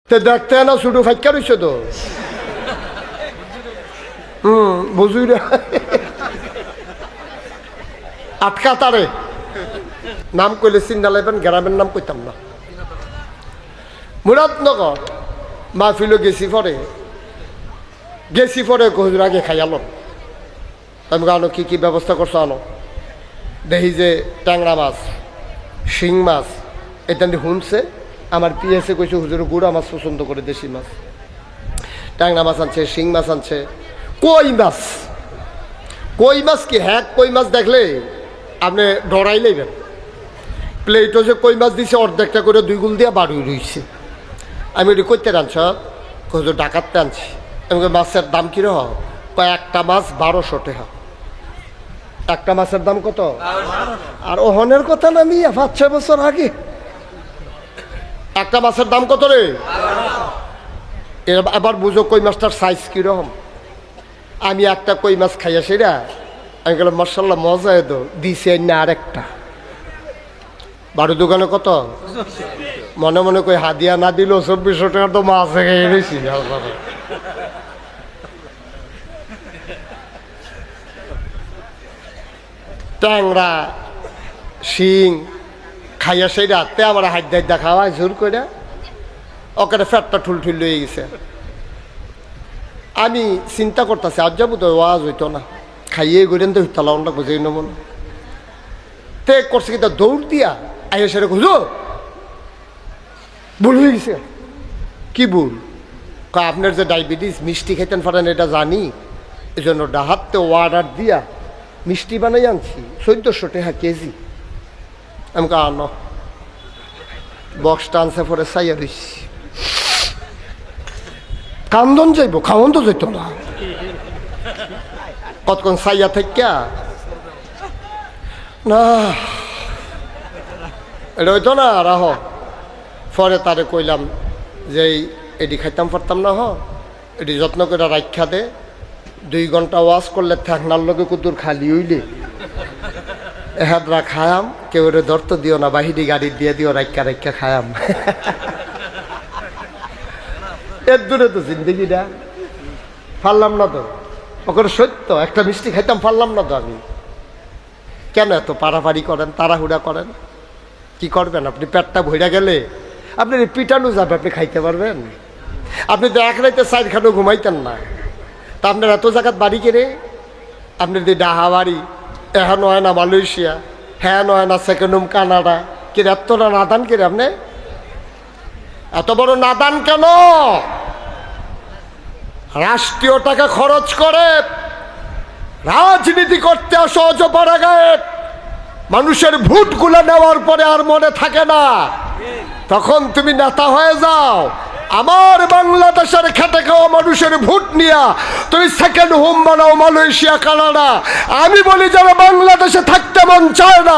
তে দেখতে না শুধু ফাইকা রইছে তো বুঝুই না আটকা তারে নাম কইলে চিন্তা লাইবেন, গ্রামের নাম কইতাম না। মুরাদনগর মাহফিল গেছি পরে হুজুর আগে খাইয়ালো। আমি আনো কি কি ব্যবস্থা করছো আনো, দেখি যে ট্যাংরা মাছ, শিং মাছ এটা শুনছে। আমার পিএসে কইছে হুজুর গুড়া মাছ পছন্দ করে, দেশি মাছ। ট্যাংরা মাছ আনছে, শিং মাছ আনছে, কই মাছ কি হ্যাঁ, কই মাছ দেখলে আপনি ডরাই লইবেন। প্লেটও যে কই মাছ দিছে অর্ধেকটা করে 2 গুল দিয়ে বাড়ি রইছে। আমি ওটি করতে আনছ, হুজুর ডাকাততে আনছি। আমি মাছের দাম কিরকম? একটা মাছ 1200 টাকা। একটা মাছের দাম কত? আর ওহনের কথা না, আমি 5-6 বছর আগে একটা মাছের দাম কত রে? এবার বুঝো কই মাছটার সাইজ কিরকম। আমি একটা কই মাছ খাইয়া সেরা আমি গেলাম, মাশাআল্লাহ মজা এতো দিছে না। আরেকটা বাড়ি দোকানে কত? মনে মনে কই হাদিয়া না দিল 2400 টাকা তো মাছ খেয়ে এনেছি। ট্যাংরা শিং খাইয়া সেই রাতে আমার হাইদা খাওয়া জোর করে ওখানে ফ্যাটটা ঠুল লয়ে গেছে। আমি চিন্তা করতেছি আজ যাবো তো ওয়াজ হইতো না, খাইয়ে গড়েন তো হইতা লাউনটা বুঝেই নেব না। তে করছে কি দৌড় দিয়া আইয়া সেরে খুঁজো ভুল হয়ে গেছে। কি ভুল? আপনার যে ডায়াবেটিস, মিষ্টি খাইতেন পারেন এটা জানি, এই জন্য ডাহাতে অর্ডার দিয়া মিষ্টি বানাই আনছি 1400 টাকা কেজি। আমি আনো বক্সটা আনছে পরে চাইয়া রইছি। কান্দন যাইব, খাওয়ন তো যেত না। কতক্ষণ চাইয়া থাকিয়া না এটা হইতো না রাহ। পরে তারে কইলাম যে এটি খাইতাম পারতাম না, এটি যত্ন করে রাখা দে, 2 ঘন্টা ওয়াশ করলে থাকনার লগে কুতুর খালি হইলে এহাদরা খায়াম, কেউ রে ধরতে দিও না, বাহিরি গাড়ি দিয়ে দিও, রাখা খায়াম। এর দূরে তো জিন্দগিটা পারলাম না তো, ওখানে সত্য একটা মিষ্টি খাইতাম পারলাম না তো। আমি কেন এত পাড়াপাড়ি করেন, তাড়াহুড়া করেন? কি করবেন আপনি? পেটটা ভইরা গেলে আপনি পিটানো যাবে, আপনি খাইতে পারবেন? আপনি তো এক রাইতে 4 খানো ঘুমাইতেন না, তা আপনার এত জায়গাত বাড়ি কেড়ে আপনার যে ডাহা বাড়ি, এখন হয় না মালয়েশিয়া, হ্যাঁ নয় না সেকেন্ড হোম কানাডা, কি এতটা নাদান কেড়ে? আপনি এত বড় নাদান কেন? রাষ্ট্রীয় টাকা খরচ করে রাজনীতি করতে আসো অজপাড়াগায়ে, মানুষের ভোটগুলো নেওয়ার পরে আর মনে থাকে না, তখন তুমি নেতা হয়ে যাও। আমার বাংলাদেশের খেটে খাওয়া মানুষের ভোট নিয়া তুমি সেকেন্ড হোম বানাও মালয়েশিয়া কানাডা। আমি বলি যারা বাংলাদেশে থাকতে মন চায় না,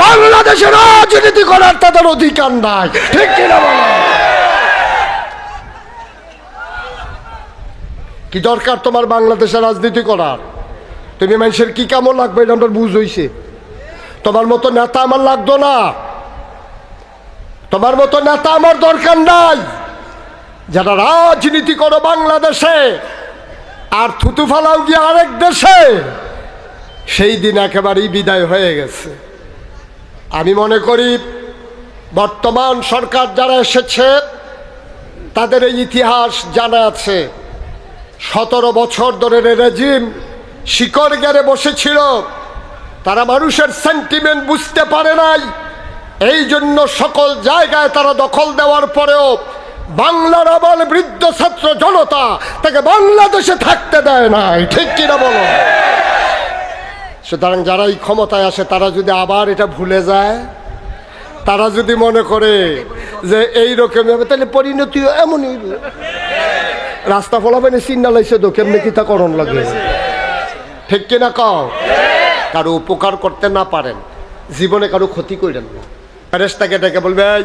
বাংলাদেশে রাজনীতি করার তাদের অধিকার নাই, ঠিক কিনা বলো? কি দরকার তোমার বাংলাদেশে রাজনীতি করার? তুমি মানুষের কি কামও লাগবে এটা আমার বুঝ হইছে। তোমার মতো নেতা আমার লাগতো না, তোমার মতো নেতা আমার দরকার নাই। যারা রাজনীতি করো বাংলাদেশে আর থুতু ফালাও গিয়ে আরেক দেশে, সেই দিন একেবারেই বিদায় হয়ে গেছে। আমি মনে করি বর্তমান সরকার যারা এসেছে তাদের এই ইতিহাস জানা আছে। 17 বছর ধরে রেজিম শিকড় গেড়ে বসেছিল, তারা মানুষের সেন্টিমেন্ট বুঝতে পারে নাই। এই জন্য সকল জায়গায় তারা দখল দেওয়ার পরেও বাংলার আবাল বৃদ্ধ ছাত্র জনতা তাকে বাংলাদেশে থাকতে দেয় নাই, ঠিক কিনা বলো? সুতরাং যারা এই ক্ষমতায় আসে তারা যদি আবার এটা ভুলে যায়, তারা যদি মনে করে যে এইরকম হবে, তাহলে পরিণতিও এমনই। রাস্তা ফলাবেন চিন্তা লাগছে তো কেমনি কিতা করণ লাগে, ঠিক কিনা কও? কারো উপকার করতে না পারেন, জীবনে কারো ক্ষতি করেন না। ফেরেশতাকে ডেকে বলবে এই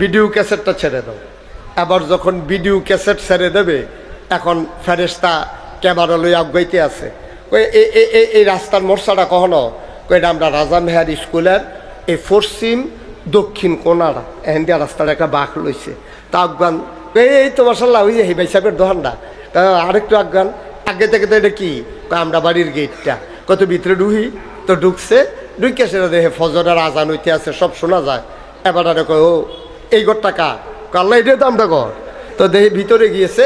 ভিডিও ক্যাসেটটা ছেড়ে দাও। আবার যখন ভিডিও ক্যাসেট ছেড়ে দেবে, এখন ফেরেশতা ক্যামেরা লই আগাইতে আছে। এই রাস্তার মোর্চাটা কখনো কইটা আমরা রাজা মেহার স্কুলের এই পশ্চিম দক্ষিণ কোনারা এহেন দিয়া রাস্তার একটা বাঁক লইছে, তা আগান এই তো মাসাল্লাহ ওই যে হিবাই সাহেবের দোকানটা। আরেকটু আজ্ঞান আগে থেকে তো এটা কি আমরা বাড়ির গেটটা কত ভিতরে ঢুহি তো ঢুকছে ঢুকে সেটা দেখে ফজরের আজান হইতে আছে সব শোনা যায়। এবার আর ও এই ঘরটা কার আল্লাহ এটাই তো আমরা ঘর। তো দেখে ভিতরে গিয়েছে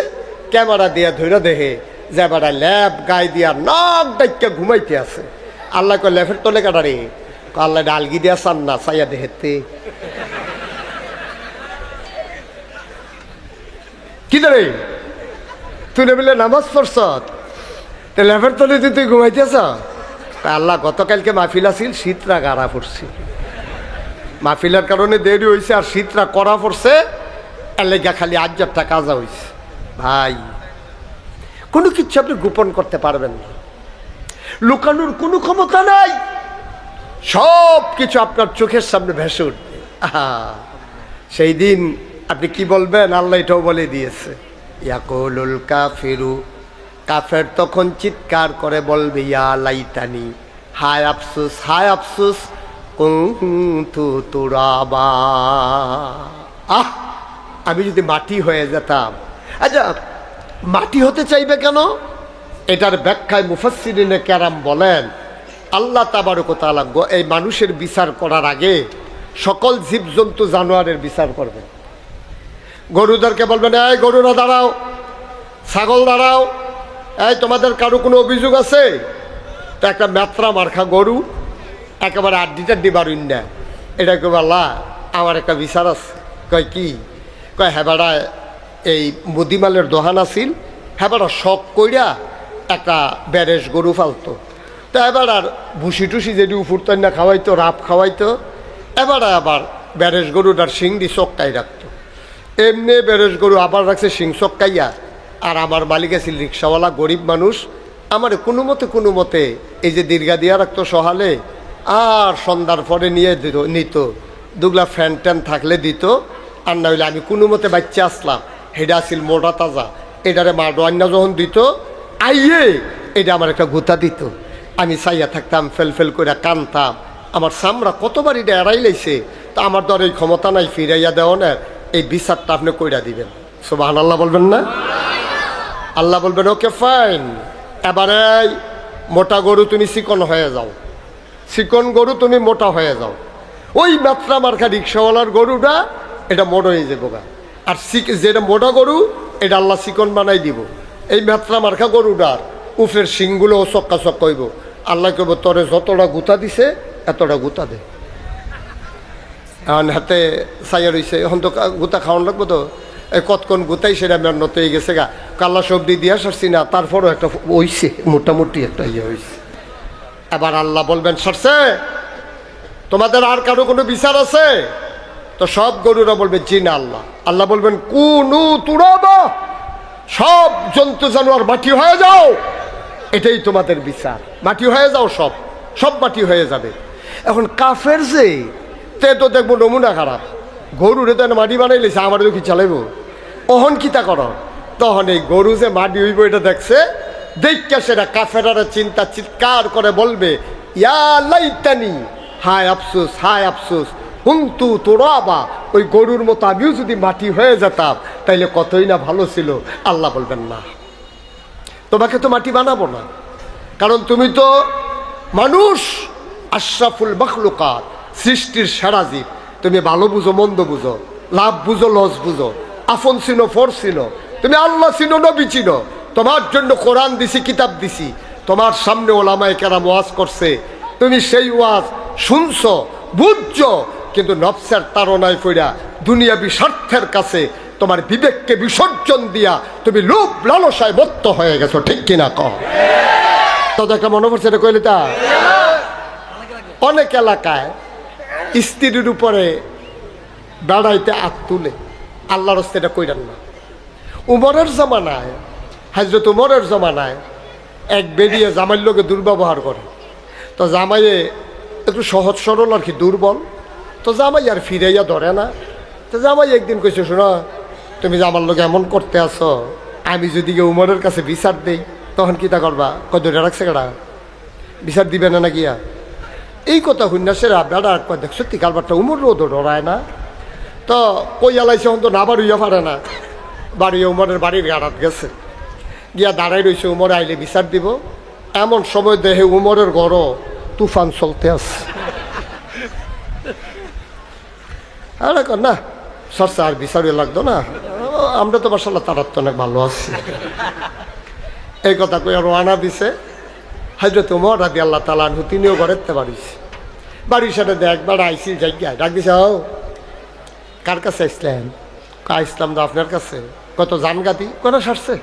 ক্যামেরা দিয়া ধরে দেখে যে এবার ল্যাব গায়ে দিয়া নাক ডাইকা ঘুমাইতে আছে। আল্লাহ কয় ল্যাফের তলে কাটারে আল্লাহ ডালগি দিয়া চান না চাইয়া দেহেতে কি ধরে তুই বলে নামাজ পড়ছ ল্যাফের তলে তুই ঘুমাইতেছ। আল্লাহ গতকালকে মাহফিল আছিল শীতরা গাড়া পড়ছি মাহফিলের কারণে দেরি হয়েছে আর শীতরা করা পড়ছে এর লেগা খালি আজ্জাবটা কাজা হয়েছে। ভাই কোনো কিছু আপনি গোপন করতে পারবেন না, লুকানোর কোনো ক্ষমতা নাই, সব কিছু আপনার চোখের সামনে ভেসে উঠবে। সেই দিন আপনি কি বলবেন আল্লাহ এটাও বলে দিয়েছে ইয়াকুলুল কাফিরু কাফের তখন চিৎকার করে বলবে ইয়া লাইতানি হায় আফসোস কুনতু তুরাবা। আমি যদি মাটি হয়ে যেতাম। আচ্ছা মাটি হতে চাইবে কেন? এটার ব্যাখ্যায় মুফাসসিরিনে কেরাম বলেন আল্লাহ তাবারক ওয়া তাআলা এই মানুষের বিচার করার আগে সকল জীবজন্তু জানোয়ারের বিচার করবেন। গরুদেরকে বলবেন এই গরুরা দাঁড়াও, ছাগল দাঁড়াও, এই তোমাদের কারো কোনো অভিযোগ আছে? তো একটা ম্যাত্রা মার্খা গরু একেবারে আড্ডি বারুন না, এটা কেউ আল্লাহ আমার একটা বিচার আছে। কয় কি? কয় হেবাড়া এই মুদিমালের দোহান আছিল, হেবাড়া শখ কইরা একটা ব্যারেজ গরু ফালতো। তো এবার আর ভুসি টুসি যেটি উফুরতেন না খাওয়াইতো, রাপ খাওয়াইতো। এবার আবার ব্যারেজ গরুটার শিং দিয়ে চক্কাই রাখতো। এমনি ব্যারেজ গরু আবার রাখছে শিং চক্কাইয়া। আর আমার মালিক আছিল রিক্সাওয়ালা, গরিব মানুষ, আমার কোনো মতে এই যে দীর্ঘা দিয়া রাখতো সহালে, আর সন্ধ্যার পরে নিয়ে নিত, দুগলা ফ্যান ট্যান থাকলে দিত। আর না হইলে আমি কোনো মতে বাচ্চা আসলাম, হেডা আসিল মোটা তাজা, এটারে মা ডোয়ান্না যখন দিত আইয়ে এটা আমার একটা গুতা দিত। আমি চাইয়া থাকতাম, ফেল করে কানতাম, আমার চামড়া কতবার এটা এড়াই লাইছে। তা আমার তো আর এই ক্ষমতা নাই ফিরাইয়া দেওয়ানের, এই বিচারটা আপনি কইরা দিবেন। সুবহানাল্লাহ বলবেন না? আল্লাহ বলবেন ওকে ফাইন, এবারে মোটা গরু তুমি চিকন হয়ে যাও, চিকন গরু তুমি মোটা হয়ে যাও। ওই মাত্রা মার্কা রিক্সাওয়ালার গরুটা এটা মোটা হয়ে যাবো গা। আর যেটা মোটা গরু এটা আল্লাহ চিকন বানাই দিব। এই মাত্রা মার্কা গরুটার উফের শিংগুলো চক্কা হইব। আল্লাহ কইব তোরে যতটা গুতা দিছে এতটা গুতা দে। এখন হাতে চাইয়া রয়েছে, এখন তো গুতা খাওয়ান লাগবো, তো এই কতক্ষণ গুতাই সেটা আমার নতে গেছে গা, কাল্লা সবজি দিয়া সারছি না, তারপরও একটা ওইছে মোটামুটি একটা ইয়ে হয়েছে। এবার আল্লাহ বলবেন সারছে, তোমাদের আর কারো কোনো বিচার আছে? তো সব গরুরা বলবে জি না আল্লাহ। আল্লাহ বলবেন কুনু তুরাবা, সব জন্তু জানোয়ার মাটি হয়ে যাও, এটাই তোমাদের বিচার, মাটি হয়ে যাও, সব মাটি হয়ে যাবে। এখন কাফের যে তে তো দেখবো নমুনা খারাপ, গরুরে তো মাটি বানাই লেছে, আমার তো কি চালাইব, অহন কিতা কর। তখন এই গরু যে মাটি হইব এটা দেখছে, দেখা সেটা কাফেরারা চিৎকার করে বলবে ইয়া লাইতানি হায় আফসোস কুনতু তুরাবা, ওই গরুর মতো আমিও যদি মাটি হয়ে যেতাম তাইলে কতই না ভালো ছিল। আল্লাহ বলবেন না, তোমাকে তো মাটি বানাবো না, কারণ তুমি তো মানুষ, আশরাফুল মাখলুকাত, সৃষ্টির সেরা জীব। তুমি ভালো বুঝো মন্দ বুঝো, লাভ বুঝো লস বুঝো, আপন চিনো ফর চিনো, তুমি আল্লাহ চিনো নবী চিনো। তোমার জন্য কোরআন দিছি, কিতাব দিছি, তোমার সামনে ওলামায়ে কেরাম ওয়াজ করছে, তুমি সেই ওয়াজ শুনছো বুঝছো, কিন্তু নফসের তাড়নায় পড়া দুনিয়াবি স্বার্থের কাছে তোমার বিবেককে বিসর্জন দিয়া তুমি লোভ লালসায় মত্ত হয়ে গেছো, ঠিক কিনা কহ? তো একটা মনে পড়ছে এটা কইলে তা অনেক এলাকায় স্ত্রীর উপরে বেড়াইতে হাত তুলে, আল্লাহর রাস্তায় এটা কইরান না। উমরের জমানায়, হযরত উমরের জমানায় এক বেরিয়ে জামাইয়ের লোকে দুর্ব্যবহার করে। তো জামাইয়ে একটু সহজ সরল আর কি, দুর্বল, তো জামাই আর ফিরাইয়া ধরে না। তো জামাই একদিন কইছে শোনো, তুমি যে আমার লোক এমন করতে আসো, আমি যদি উমরের কাছে বিচার দেই তখন কিতা করবা? ধরে রাখছে কেডা, বিচার দিবে না গিয়া? এই কথা শুননা সেরা বেড়া কয় দেখ সত্যি কারবারটা উমর রোদ ডরায় না। তো কই আলাইছে হন তো নাবার হইয়া পারে না। বাড়ি উমরের বাড়ির গাড়াত গেছে, গিয়া দাঁড়াই রয়েছে, উমর আইলে বিচার দিব। এমন সময় দেখে উমরের ঘরও তুফান চলতে আছে। আরে না সরষা আর বিচারে লাগতো না, আমরা তো মাশাআল্লাহ তারার তো অনেক ভালো আছি। এই কথা কই রওনা দিছে হযরত ওমর রাদিয়াল্লাহু তাআলা আনহু, তিনিও ঘরেতে পারিস বাড়ির সাথে একবার আইসি জায়গায় ডাক দিছে, ও কার কাছে আসলেন? ইসলাম তো আপনার কাছে। কত জানগাতি কোনো সারছে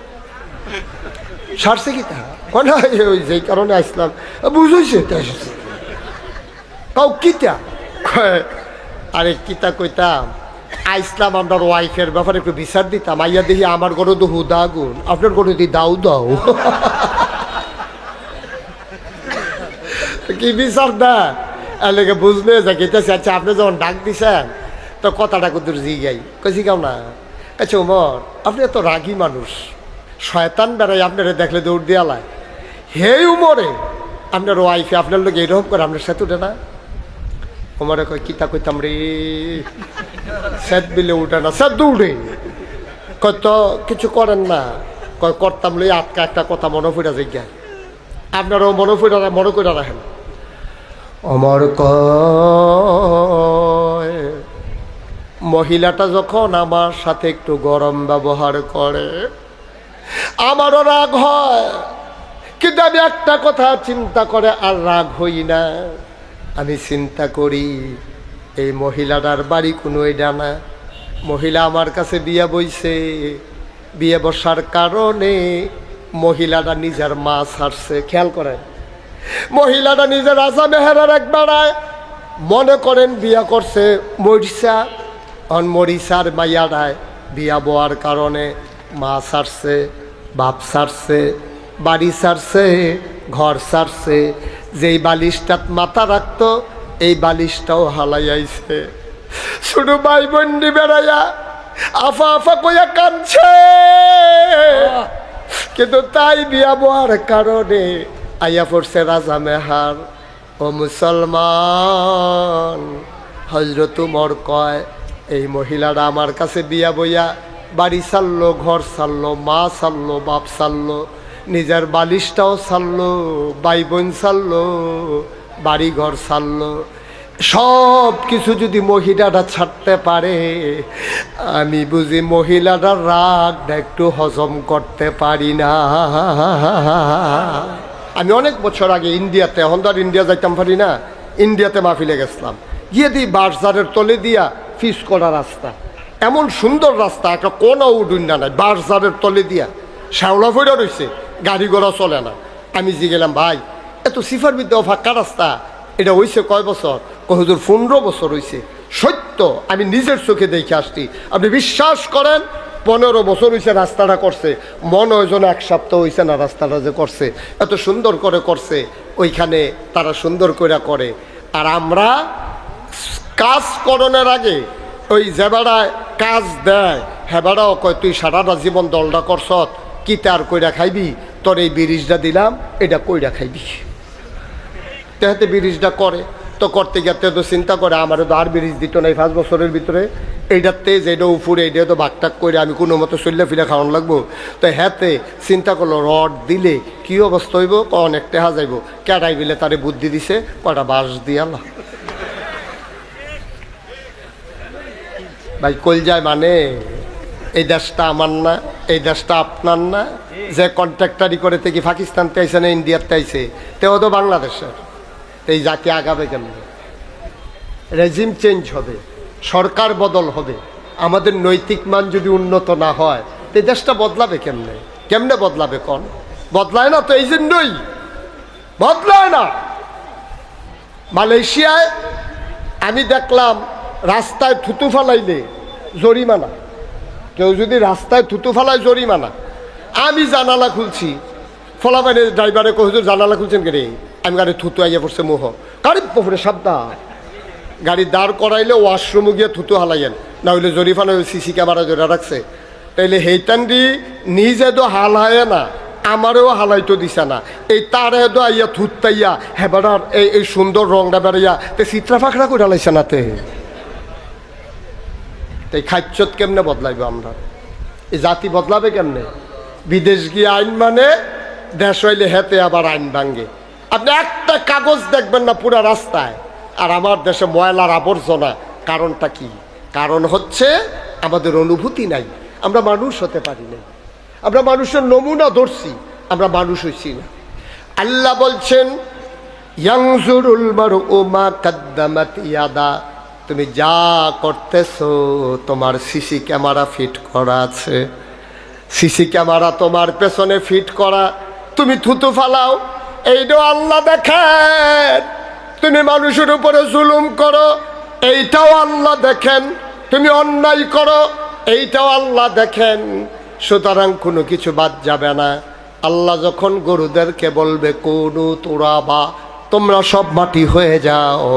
সারছে কি তা কোনা ওই যেই কারণে আসলাম বুঝইছে কাউ কিতা। আরে কিতা কইতাম, আইসলাম আপনার ওয়াইফের ব্যাপারে একটু বিচার দিতাম। আইয়া দেখি আমার গরু তো হুদা আগুন, আপনার গরু দি দাও দাও। কি বিচার দা এলাকে বুঝলে যা গেতেছে। আচ্ছা আপনি যখন ডাক দিছেন তো কথাটা কুদুর জিগাই কইছি কেউ না। আচ্ছা ওমর, আপনি এত রাগী মানুষ, শয়তান বেড়াই আপনারা দেখলে দৌড় দিয়ালায়। হে উমরে, আপনার ওয়াইফে আপনার লোক এইরকম করে আপনার সাথে উঠে না? ওমরে কয় কিতা কইতাম রে, সেদ বিলে উঠে না, সেদ দৌড়ে। কত কিছু করেন না, কয় করতাম লই আটকা একটা কথা মনে পড়া জিজ্ঞাসা। আপনারাও মনে করে রাখেন। অমর কয় মহিলাটা যখন আমার সাথে একটু গরম ব্যবহার করে আমারও রাগ হয়, কিন্তু আমি একটা কথা চিন্তা করে আর রাগ হই না। আমি চিন্তা করি এই মহিলাটার বাড়ি কোনো এটা না, মহিলা আমার কাছে বিয়ে বইছে, বিয়ে বসার কারণে মহিলাটা নিজের মা ছাড়ছে। খেয়াল করেন, মহিলাটা নিজের রাজা মেহেরার একবারায় মনে করেন বিয়া করছে মরিসা, মরিসার মাইয়ারায় বিয়া বওয়ার কারণে মা ছাড়ছে, বাপ ছাড়ছে, বাড়ি ছাড়ছে, ঘর ছাড়ছে। যেই বালিশটাত মাথা রাখতো এই বালিশটাও হালাই আইছে। শুধু ভাই বন্ডি বেড়াইয়া আফা আফা কইয়া কাঁদছে, কিন্তু তাই বিয়া বওয়ার কারণে আইয়া পড়ছে রাজা মেহার। ও মুসলমান, হযরত উমর কয় এই মহিলারা আমার কাছে বিয়া বইয়া বাড়ি ছাড়লো, ঘর ছাড়লো, মা ছাড়লো, বাপ ছাড়লো, নিজের বালিশটাও ছাড়লো, ভাই বোন ছাড়লো, বাড়ি ঘর ছাড়লো। সব কিছু যদি মহিলাটা ছাড়তে পারে, আমি বুঝি মহিলাটার রাগটা একটু হজম করতে পারি না। আমি অনেক বছর আগে ইন্ডিয়াতে, এখন তো আর ইন্ডিয়া যাইতাম পারি না, ইন্ডিয়াতে মাহফিলে গেছিলাম। গিয়ে দিই বাসজারের তলে দিয়া ফিস করা রাস্তা, এমন সুন্দর রাস্তা, একটা কোনো উডুন না নাই, বাসজারের তলে দিয়া শ্যাওলা ফইরা রয়েছে, গাড়ি ঘোড়া চলে না। আমি জি গেলাম, ভাই এত সিফার বিদ্যা ফাঁকা রাস্তা, এটা হয়েছে কয় বছর? হুজুর 15 বছর হয়েছে। সত্য, আমি নিজের চোখে দেখে আসছি। আপনি বিশ্বাস করেন 15 বছর হয়েছে রাস্তাটা করছে, মনে হয় যেন 1 সপ্তাহ হয়েছে না রাস্তাটা যে করছে। এত সুন্দর করে করছে, ওইখানে তারা সুন্দর করে করে। আর আমরা কাজ করণের আগে ওই যে বেড়ায় কাজ দেয় হেবাড়াও কয় তুই সারাটা জীবন দলটা করছত, কি তার কইরা খাইবি, তোর এই বিরিজটা দিলাম, এটা কইরা খাইবি। তেহাতে বিরিজটা করে, তো করতে গেতে তো চিন্তা করে আমারও তো আর ব্রিজ দিত না এই 5 বছরের ভিতরে, এইটাতে যেটা উপরে এইটা তো বাকটাক করে আমি কোনো মতো চললে ফিরে খাওয়ান লাগবো। তো হ্যাতে চিন্তা করলো রড দিলে কী অবস্থা হইব, অনেক টেহা যাইব। কেটাই বিলে তারে বুদ্ধি দিছে, কটা বাঁশ দিয়ালা। ভাই কল যায় মানে এই দেশটা আমার না, এই দেশটা আপনার না। যে কন্ট্রাক্টারি করে থেকে পাকিস্তানতে আইসে না ইন্ডিয়াতে আইসে, তেও তো বাংলাদেশের। এই জাতি আগাবে কেমনে? রেজিম চেঞ্জ হবে, সরকার বদল হবে, আমাদের নৈতিক মান যদি উন্নত না হয় তো এই দেশটা বদলাবে কেমনে? কেমনে বদলাবে কোন? বদলায় না তো, এই জন্যই বদলায় না। মালয়েশিয়ায় আমি দেখলাম রাস্তায় থুতু ফালাইলে জরিমানা, কেউ যদি রাস্তায় থুতু ফালায় জরিমানা। আমি জানালা খুলছি, ফলাবাইনে ড্রাইভারে কহুজুর জানালা খুলছেন কে রে? আমি গাড়ি থুতু আইয়া পড়ছে মোহ, গাড়ির পরে সাবধান, গাড়ি দাঁড় করাইলে ওয়াশরুমে গিয়ে থুতু হালাইয়েন, না হইলে জরিফানা সিসি ক্যামেরা জোড়া রাখছে। তাইলে হেইটান্ডি নিজে তো হাল হায় না, আমারও হালাইতো দিছে না, এই তার তো আইয়া থুতাইয়া হেবাড়ার এই সুন্দর রংটা বেড়াইয়া তে চিত্রা ফাঁকড়া করে লাইছে না। তে এই খাচ্ছত কেমনে বদলাইব আমরা? এই জাতি বদলাবে কেমনে? বিদেশ গিয়ে আইন মানে, দেশ হইলে হেতে আবার আইন ভাঙ্গে। আপনি একটা কাগজ দেখবেন না পুরা রাস্তায়। আর আমার দেশে ময়লার আবর্জনা। কারণটা কি? কারণ হচ্ছে আমাদের অনুভূতি নাই, আমরা মানুষ হতে পারি না, আমরা মানুষের নমুনা ধরছি, আমরা মানুষ হইছি না। আল্লাহ বলছেন ইয়ানজুরুল মারউ মা কাদ্দামাত ইয়াদা, তুমি যা করতেছো তোমার সিসি ক্যামেরা ফিট করা আছে, সিসি ক্যামেরা তোমার পেছনে ফিট করা। তুমি থুতু ফালাও, এইটাও আল্লাহ দেখেন। তুমি মানুষের উপরে জুলুম করো, এইটাও আল্লাহ দেখেন। তুমি অন্যায় করো, এইটাও আল্লাহ দেখেন। সুতরাং কোনো কিছু বাদ যাবে না। আল্লাহ যখন গরুদেরকে বলবে কোনু তুরাবা, তোমরা সব মাটি হয়ে যাও,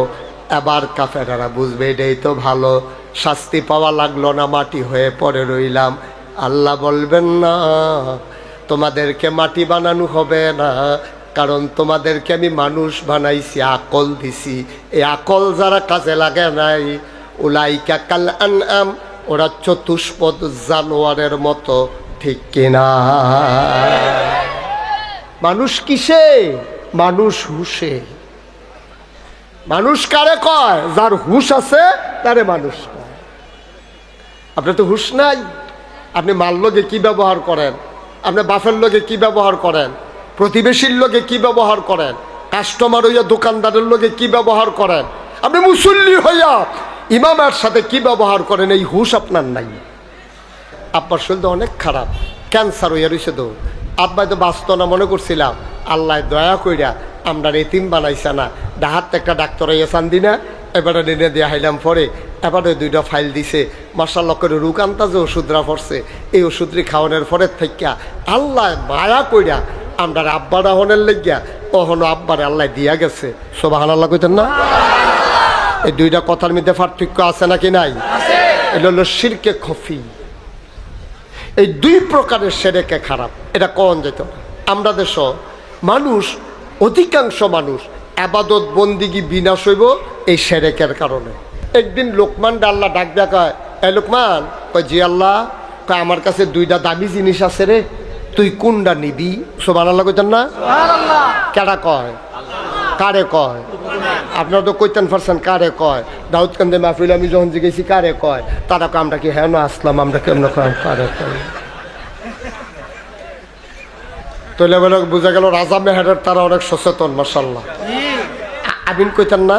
এবার কাফেরেরা বুঝবে এটাই তো ভালো, শাস্তি পাওয়া লাগলো না, মাটি হয়ে পড়ে রইলাম। আল্লাহ বলবেন না, তোমাদেরকে মাটি বানানো হবে না, কারণ তোমাদেরকে আমি মানুষ বানাইছি, আকল দিছি। এই আকল যারা কাজে লাগে নাই, উলাইকা কাল আনআম, ওরা চতুষ্পদ জানোয়ারের মতো, ঠিক কিনা? মানুষ কিসে? মানুষ হুশে। মানুষ কারে কয়? যার হুশ আছে তারে মানুষ কয়। আপনার তো হুশ নাই। আপনি মাল লোকে কি ব্যবহার করেন, আপনি বাফের লোকে কি ব্যবহার করেন, প্রতিবেশীর লোকে কি ব্যবহার করেন, কাস্টমার হইয়া দোকানদারের লোকে কি ব্যবহার করেন, আপনি মুসল্লি হইয়া ইমামের সাথে কি ব্যবহার করেন, এই হুশ আপনার নাই। আপনার শরীর তো অনেক খারাপ, ক্যান্সার হইয়া রয়েছে তো। আব্বাই তো বাঁচত না মনে করছিলাম, আল্লাহ দয়া কইরা আমরা এতিম বানাইছে না। ডাহাত একটা ডাক্তার হইয়া চান্দি না, এবারে নিয়ে দিয়ে হাইলাম পরে, এবারে 2টা ফাইল দিছে। মাশাআল্লাহ করে রুকান্তা যে ওষুধরা পড়ছে, এই ওষুধরি খাওয়ানোর পরের থেকে আল্লাহ মায়া কইরা আমরা আব্বারা হনের লেগিয়া ওহনো আব্বারে আল্লাহ দিয়া গেছে। সুবহানাল্লাহ কইতেন না? এই 2টা কথার মধ্যে পার্থক্য আছে নাকি নাই? এটা হলো শিরকে খফি। এই 2 প্রকারের সেরেকে খারাপ, এটা কোন যেত। আমরা দেশ মানুষ, অধিকাংশ মানুষ আবাদত বন্দিগি বিনাশ হইব এই সেরেকের কারণে। একদিন লোকমান আল্লাহ ডাক দেয়া কয়, এ লোকমান, কয় জি আল্লাহ, কয় আমার কাছে 2টা দামি জিনিস আছে রে, তুই কোনটা নিবি? সুবহানাল্লাহ কইতেন না? কেডা কয়? কারে কয়? আপনারা তো কইতেন পারছেন কারে কয়। দাউদকান্দে মাহফিল আমি যখন জিজ্ঞেসি কারে কয়, তারা কয় আমরা কি হেন আসলাম, আমরা কেমন কারে কয়। তাহলে বলে বোঝা গেল রাজা মেহেরের তারা অনেক সচেতন। মাশাআল্লাহ, আমিন কইতেন না?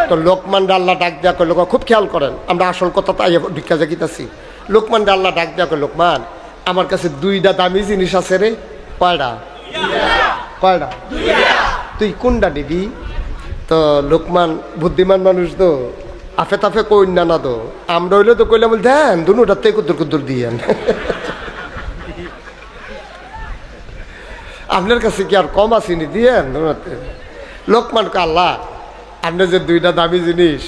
তো লোকমান আল্লাহ ডাক দেয়া কয়, লোক খুব খেয়াল করেন, আমরা আসল কথা তাই ভিক্ষা জাগিতেছি। লোকমান আল্লাহ ডাক দেয়া কয়, লোকমান আমার কাছে 2টা দামি জিনিস আছে রে। কয়টা? কয়টা? তুই কোনটা নিবি? তো লোকমান বুদ্ধিমান মানুষ তো, আফে তাফে কই না না তো, আমরা হইলে তো কইলাম দেন 2টাতে কুদ্দুর কুদ্দুর দিয়েন। আপনার কাছে কি আর কম আসেনি দিয়েন? লোকমান কে আল্লাহ, আপনার যে 2টা দামি জিনিস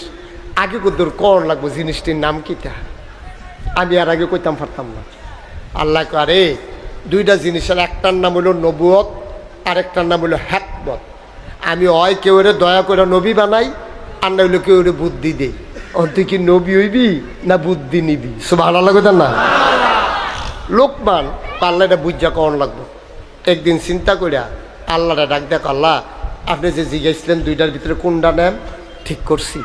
আগে কুদ্দুর কোন লাগবো, জিনিসটির নাম কিটা? আমি আর আগে কইতাম পারতাম না। আল্লাহ কে আরে 2টা জিনিসের একটার নাম হইল নবুয়ত, আরেকটার নাম হইল হিকমত। আমি হয় কেউ দয়া করে নবী বানাই, আর না হইলে কেউ বুদ্ধি দেই। তুই কি নবী হইবি না বুদ্ধি নিবি? সুবহানাল্লাহ কইতেন না? লোকমান আল্লাহ এটা বুঝা কন লাগবো। একদিন চিন্তা করিয়া আল্লাহটা ডাক দেখ, আল্লাহ আপনি যে জিজ্ঞাসছিলেন 2টার ভিতরে কোনটা নেন, ঠিক করছি।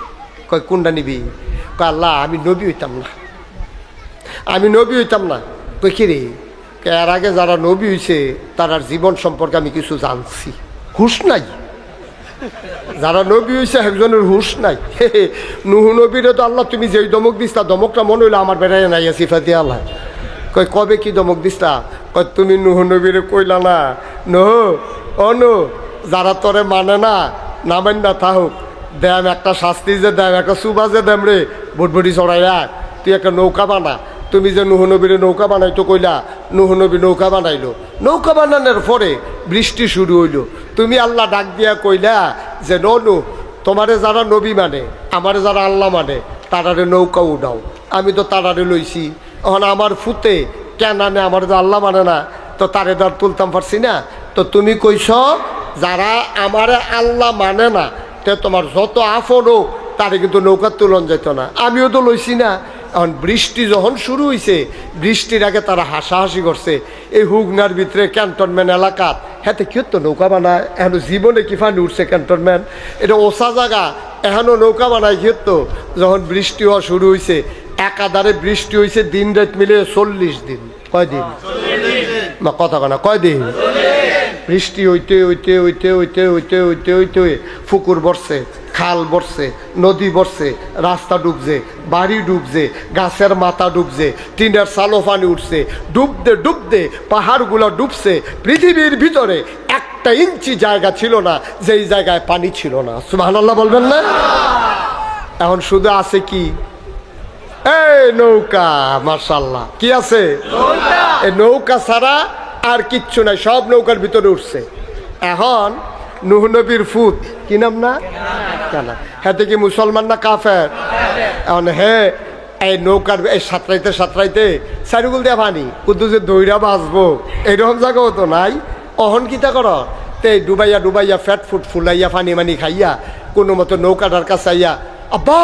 কয় কোনটা নিবি? কয় আল্লাহ আমি নবী হইতাম না, আমি নবী হইতাম না। কই কি রে? এর আগে যারা নবী হইছে তার জীবন সম্পর্কে আমি কিছু জানছি, হুশ নাই। যারা নবী হইছে একজনের হুশ নাই। নুহ নবীরে তো আল্লাহ তুমি যেই দমক দিস্তা, দমকটা মনে হইলো আমার বেড়াই নাই সিফাতি আল্লাহ। কই কবে কি দমক দিস্তা? কই তুমি নুহ নবীরে কইলা না, নুহ ও নুহ, যারা তোরে মানে না, নামেন না থাকুক, দেম একটা শাস্তি যে দেম, একটা সুবা যে দেম রে, বুটবুটি চড়াইয়া তুই একটা নৌকা বানা। তুমি যে নুহ নবীরে নৌকা বানাইতো কইলা, নুহ নবী নৌকা বানাইলো। নৌকা বানানোর পরে বৃষ্টি শুরু হইলো। তুমি আল্লাহ ডাক দিয়া কইলা যে নু, তোমারে যারা নবী মানে, আমারে যারা আল্লাহ মানে, তারারে নৌকা উঠাও। আমি তো তারারে লইছি, এখন আমার ফুতে কেন আনে, আমার যে আল্লাহ মানে না, তো তারে দাঁড় তুলতাম পারছি না। তো তুমি কইছ যারা আমারে আল্লাহ মানে না, তো তোমার যত আফন হোক তারে কিন্তু নৌকা তুলন যেত না। আমিও তো লইছি না, এখন বৃষ্টি যখন শুরু হয়েছে, বৃষ্টির আগে তারা হাসাহাসি করছে। এই হুগনার ভিতরে ক্যান্টনমেন্ট এলাকাত হ্যাঁ কি হতো নৌকা বানায়, এখন জীবনে কি ফানি উঠছে ক্যান্টনমেন্ট, এটা ওসা জায়গা, এখনও নৌকা বানায় কি হতো। যখন বৃষ্টি হওয়া শুরু হয়েছে, একাধারে বৃষ্টি হয়েছে দিন রাত মিলে 40 দিন। কয়দিন? কথা কনা কয়দিন? বৃষ্টি হইতে হইতে হইতে হইতে হইতে হইতে হইতে পুকুর বসছে, খাল বসছে, নদী বসছে, রাস্তা ডুবছে, বাড়ি ডুবছে, গাছের মাথা ডুবছে, টিনের সালো পানি উঠছে, ডুবতে ডুবতে পাহাড়গুলো ডুবছে। পৃথিবীর ভিতরে 1 ইঞ্চি জায়গা ছিল না যেই জায়গায় পানি ছিল না। সুবহানাল্লাহ বলবেন না? এখন শুধু আছে কি? এই নৌকা। মাশাআল্লাহ, কি আছে? এই নৌকা ছাড়া আর কিচ্ছু নাই, সব নৌকার ভিতরে উঠছে। এখন নূহ নবীর ফুত কি নাম না কেনা, হ্যাঁ কি মুসলমান না কাফের? এখন হ্যাঁ এই নৌকার এই সাঁতরাইতে সাঁতরাইতে চারিগুল দিয়ে পানি কুদ্দু যে দইরা বাঁচবো এইরকম জায়গাও তো নাই। অহন কিতা কর তে ডুবাইয়া ডুবাইয়া ফ্যাট ফুট ফুলাইয়া পানি মানি খাইয়া কোনো মতো নৌকাটার কাছে আইয়া আব্বা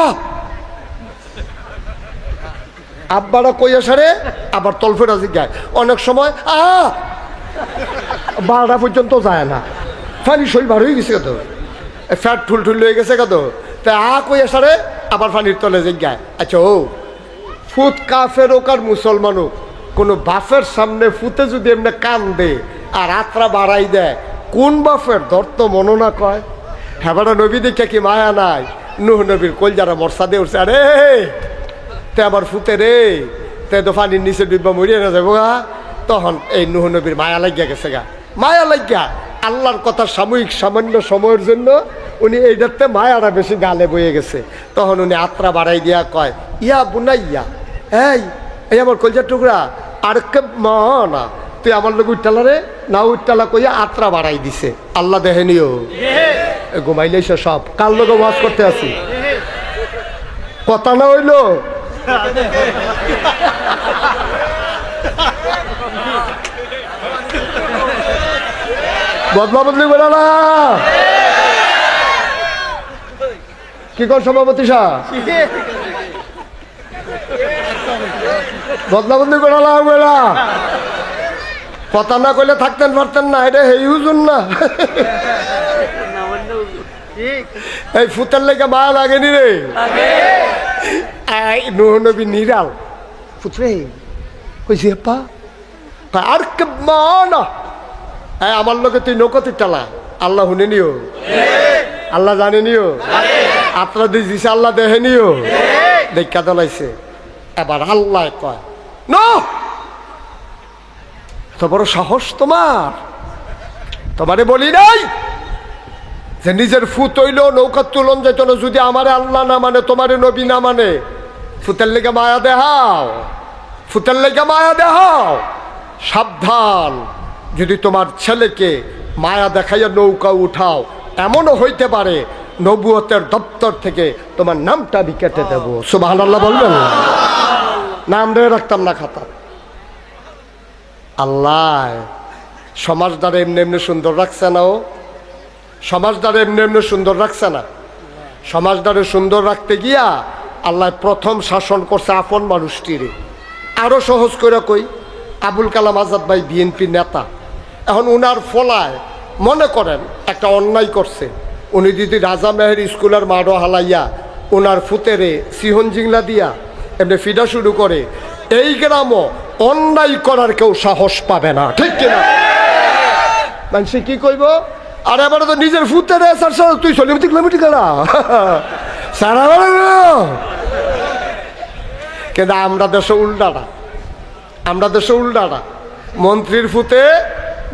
আব্বারা কইয়া সারে আবার তলফেরা জিজ্ঞায়। অনেক সময় 12টা পর্যন্ত যায় না, পানি শরীর বার হয়ে গেছে কত, ফ্যাট ঠুল ঠুল হয়ে গেছে কত, তাই কইয়া সারে আবার পানির তলে জিজ্ঞায়। আচ্ছা ও ফুত কাফের হোক আর মুসলমান হোক, কোনো বাফের সামনে ফুতে যদি এমনি কান দে আর আত্রা বাড়াই দেয়, কোন বাফের ধরতো মনো না কয়? হ্যাঁ নবী দেখে কি মায়া নাই? নূহ নবীর কলজারা বর্ষা দিয়ে উঠছে, আরে তে আবার ফুতে রে, তে তো পানির নিচে ডিব্বা মরিয়ে না যাবো গা। তখন এই নূহ নবীর মায়া লাগিয়া গেছে গা। মায়া লাগিয়া আল্লাহর কথা সাময়িক সামান্য সময়ের জন্য উনি এইটাতে মায়াটা বেশি গালে বয়ে গেছে। তখন উনি আত্রা বাড়াই দিয়া কয়, ইয়া বুনাইয়া, এই আমার কলজার টুকরা আর কে না তুই আমার লোক উঠটালা রে না উঠটালা কইয়া আত্রা বাড়াই দিছে। আল্লাহ দেখেনিও ঘুমাইলেছে সব, কার লোক ওয়াজ করতে আসি কথা না হইল। বদলা বদলি বলে না কি কর সভাপতি সাহেব, বদলা বদলি করে না, কথা না কইলে থাকতেন পারতেন না, এটা হেই হুজুর না। এই ফুতের লেগে মায়া লাগেনি রে। নূহ নবী নিরাল ফুতরে কইছি আপা আর না আমার লোকে তুই নৌকতি চালা। আল্লাহ শুনে নিও, আল্লাহ জানে নিও, আপনার দিছে আল্লাহ দেখে নিও, দেখা দলাইছে। এবার আল্লাহ কয় তো বড় সাহস তোমার, তোমারে বলি নাই যে নিজের ফুত হইল নৌকার তুলন যেত না, যদি আমারে আল্লাহ না মানে তোমারে নবী না মানে ফুতের লেগে মায়া দেখাও, ফুতের লেগে মায়া দেখাও। সাবধান, যদি তোমার ছেলেকে মায়া দেখাইয়া নৌকা উঠাও, এমনও হইতে পারে নবুয়তের দপ্তর থেকে তোমার নামটা আমি কেটে দেবো। সুবহানাল্লাহ বলবেন না? নাম রে রাখতাম না খাতা। আল্লাহ সমাজটারে এমনি এমনি সুন্দর রাখছে না, ও সমাজটারে এমনি এমনি সুন্দর রাখছে না। সমাজটারে সুন্দর রাখতে গিয়া আল্লাহ প্রথম শাসন করছে আপন মানুষটিরে। আরো সহজ করে কই, আবুল কালাম আজাদ ভাই বিএনপি নেতা, এখন উনার ফলায় মনে করেন একটা অন্যায় করছে, উনি যদি রাজা মেহের স্কুলের মাডো হালাইয়া ওনার ফুতেরে সিহন জিংলা দিয়া এমনি ফিডা শুরু করে, এই গ্রামও অন্যায় করার কেউ সাহস পাবে না, ঠিক কিনা? মানুষ কি কইব, আরে এবারে তো নিজের ফুতেরে তুই চলিমতি কিলোমিটার গেলা সারা। কিন্তু আমরা দেশে উল্টাটা, আমরা দেশে উল্টাটা, মন্ত্রীর ফুতে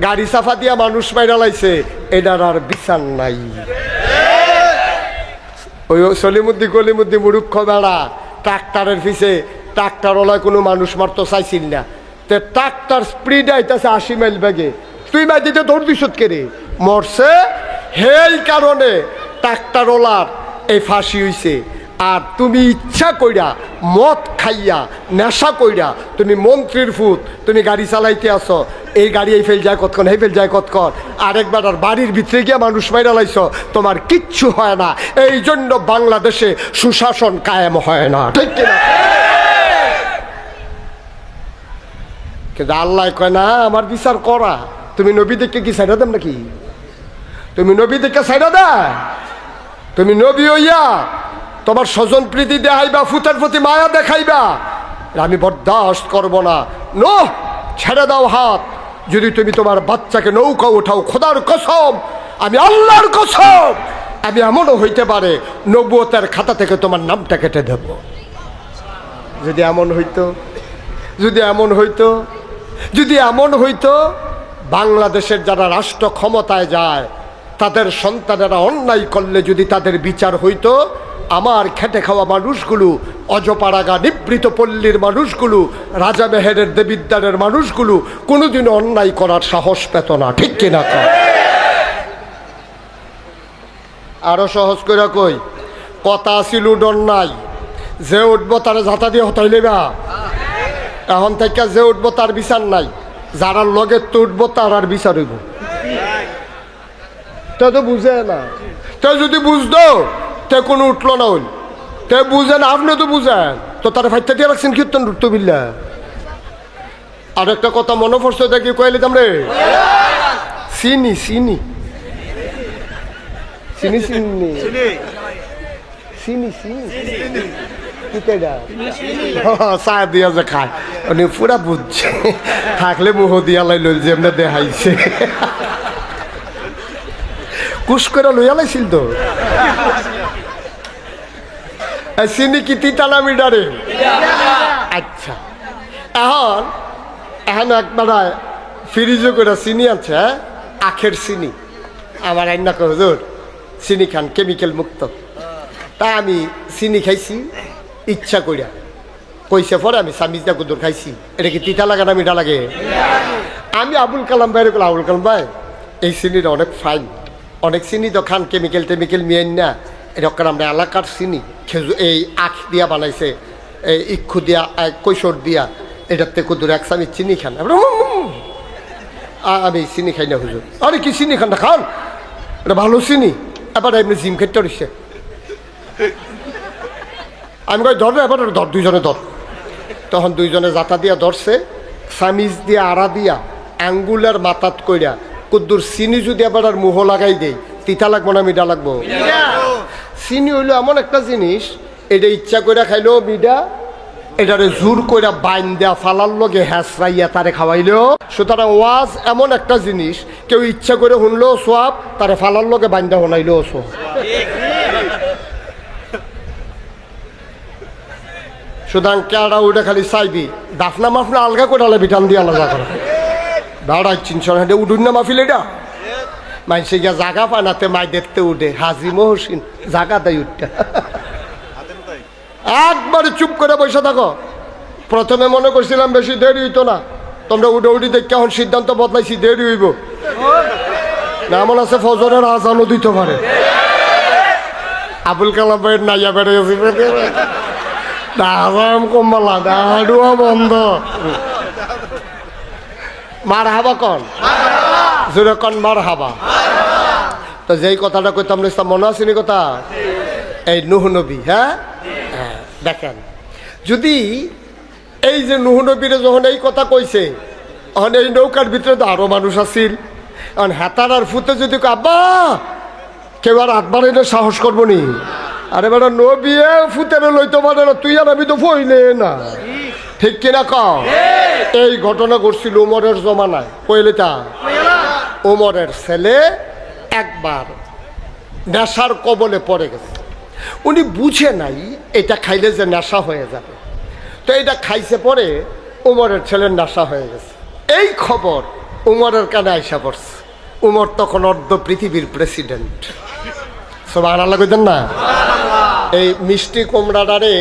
গাড়ি সাফা দিয়া মানুষ মাইরা লাইছে, এটার আর বিচার নাই। ওই সলিমুদ্দি কলিমুদ্দি মুরুক্ষ বেড়া ট্রাক্টারের পিছে, ট্রাক্টারওয়ালায় কোনো মানুষ মারতো চাইছিল না, তো ট্রাক্টার স্পিড আইতেছে 80 মাইল বেগে, তুই মাই দিতে দৌড় দিছত কে রে, মরছে। সেই কারণে ট্রাক্টারওয়ালার এই ফাঁসি হইছে। আর তুমি ইচ্ছা কইরা মদ খাইয়া নেশা কইরা তুমি মন্ত্রীর ফুত, তুমি গাড়ি চালাইতে আসো, এই গাড়ি এই ফেল যায় কতক্ষণ, এই ফেল যায় কতক্ষণ, আরেকবার আর বাড়ির ভিতরে গিয়া মানুষ মাইরা লাইছ, তোমার কিচ্ছু হয় না। এই জন্য বাংলাদেশে সুশাসন কায়েম হয় না, ঠিক কিনা? কিন্তু আল্লাহ কয় না আমার বিচার করা। তুমি নবী দেখে কি ছাইড়া দেন নাকি? তুমি নবী দেখে ছাইড়া দেয়? তুমি নবী হইয়া তোমার স্বজন প্রীতি দেখাইবা, ফুতের প্রতি মায়া দেখাইবা, আমি বরদাস্ত করব না। নো, ছেড়ে দাও হাত। যদি তুমি তোমার বাচ্চাকে নৌকা উঠাও, খোদার কসম, আমি আল্লাহর কসম, আমি এমনও হইতে পারে নবুয়তের খাতা থেকে তোমার নামটা কেটে দেব। যদি এমন হইতো, যদি এমন হইতো, যদি এমন হইতো, বাংলাদেশের যারা রাষ্ট্র ক্ষমতায় যায় তাদের সন্তানেরা অন্যায় করলে যদি তাদের বিচার হইতো, আমার খেটে খাওয়া মানুষগুলো, অজপাড়াগা নিবৃত পল্লীর মানুষগুলো, রাজা মেহেরের দেবিদ্বারের মানুষগুলো কোনোদিনও অন্যায় করার সাহস পেত না। ঠিক কিনা? আরো সহজ করে কই, কথা ছিল অন্যায়, যে উঠবো তারা যাতা দিয়ে হতাইলে বা, এখন থেকে যে উঠবো তার বিচার নাই, যারা লগে তো উঠবো তার আর বিচার হইব। তা তো বুঝে না, তে যদি বুঝতো তে কোনো উঠলো না, হইল তে বুঝেন, আপনি তো বুঝেন তো তারা ফাইতে দিয়ে রাখছেন কীর্তন উঠতো বিল্লা। আর একটা কথা মনে পড়ছে, দেখি কইলে তামরে চিনি চিনি চিনি চিনি চিনি চিনি চা দিয়া যে খায় উনি পুরা বুঝছে, থাকলে মুহ দিয়া লাইল যে এমনি দেখাইছে, কুশ করে লইয়া লাইছিল তো। চিনি কি তিতা না মিডারে? আচ্ছা, এখন এখন একবার ফ্রিজে করে চিনি আছে, আখের চিনি। আমার আইনা কো হুজুর চিনি খান, কেমিক্যাল মুক্ত। তা আমি চিনি খাইছি ইচ্ছা করিয়া, কইছে পরে আমি সামিজদা কুদুর খাইছি। এটা কি তিতা লাগে না মিঠা লাগে? আমি আবুল কালাম ভাই বলে, আবুল কালাম ভাই এই চিনিটা অনেক ফাইন, অনেক চিনি তো খান কেমিক্যাল টেমিক্যাল মিয়াইন না, এরকম আমরা এলাকার চিনি, খেজুর এই আখ দিয়া বানাইছে, এই ইক্ষু দিয়া কৈশোর দিয়া, এটাতে কুদুর এক চামিচ চিনি খান। আমি চিনি খাই না হুজুর। আরে কি চিনি খান না, খান, এটা ভালো চিনি। এবার এমনি জিম খেতে রয়েছে, আমি কই ধর, এবার ধর, দুইজনে ধর। তখন দুইজনে জাতা দিয়া ধরছে, সামিজ দিয়া আড়া দিয়া আঙ্গুলের মাথাত কইরা কুদ্দুর চিনি যদি আবার আর মুহ লাগাই দেই, তিতা লাগবো না মিঠা লাগবো? চিনি হইলো এমন একটা জিনিস, এটা ইচ্ছা কইরা খাইলেও মিঠা, এটারে জোর কইরা বাইন দেয়া ফালার লগে হ্যাঁচড়াইয়া তারে খাওয়াইলেও। সুতরাং ওয়াজ এমন একটা জিনিস, কেউ ইচ্ছা করে শুনলেও সোয়াব, তারে ফালার লগে বাইন দেওয়া হনাইলেও সোয়াব। সুতরাং কেডা উঠে খালি চাইবি, দাফনা মাফনা আলগা করে আলে ভিটান দিয়ে আলাদা করে দাঁড়াই চিনছন, হেঁটে উঠুন না মাহফিল। এটা মাইসে গিয়া জাগা পানাতে মাই দেখতে উঠে, হাজি মহসিন জাগা দেয় উঠতে। একবারে চুপ করে বসে থাকো। প্রথমে মনে করছিলাম বেশি দেরি হইতো না, তোমরা উঠে উঠি দেখে এখন সিদ্ধান্ত বদলাইছি দেরি হইব না। এমন আছে ফজরের আজানও দিতে পারে। আবুল কালাম ভাইয়ের নাইয়া বেড়ে গেছি, দাম কমলা, দাঁড়ুয়া বন্ধ। মার হাবা কন, জোরে কন মার হাবা। তো যেই কথাটা কইতাম নিস্তাম, মনে আসেনি কথা, এই নূহ নবী। হ্যাঁ, দেখেন, যদি এই যে নূহ নবীরে যখন এই কথা কইছে, তখন এই নৌকার ভিতরে তো আরো মানুষ আসিল। এখন হেতার আর ফুতে যদি আব্বা কেউ আর আটবার এনে সাহস করবো নি? আরে বেটা নবী ফুতেরে লইতে পারে না, তুই আর আমি তো ফইলে না। ঠিক কিনা কও? এই ঘটনা ঘটছিল উমরের জমানায়। কইলে তা উমরের ছেলে একবার নেশার কবলে পড়ে গেছে। উনি বুঝে নাই এটা খাইলে যে নেশা হয়ে যাবে, তো এটা খাইছে, পরে উমরের ছেলের নেশা হয়ে গেছে। এই খবর উমরের কানে আইসা পড়ছে। উমর তখন অর্ধ পৃথিবীর প্রেসিডেন্ট। সব আড়ালা কইতেন না, এই মিষ্টি কুমড়াটারে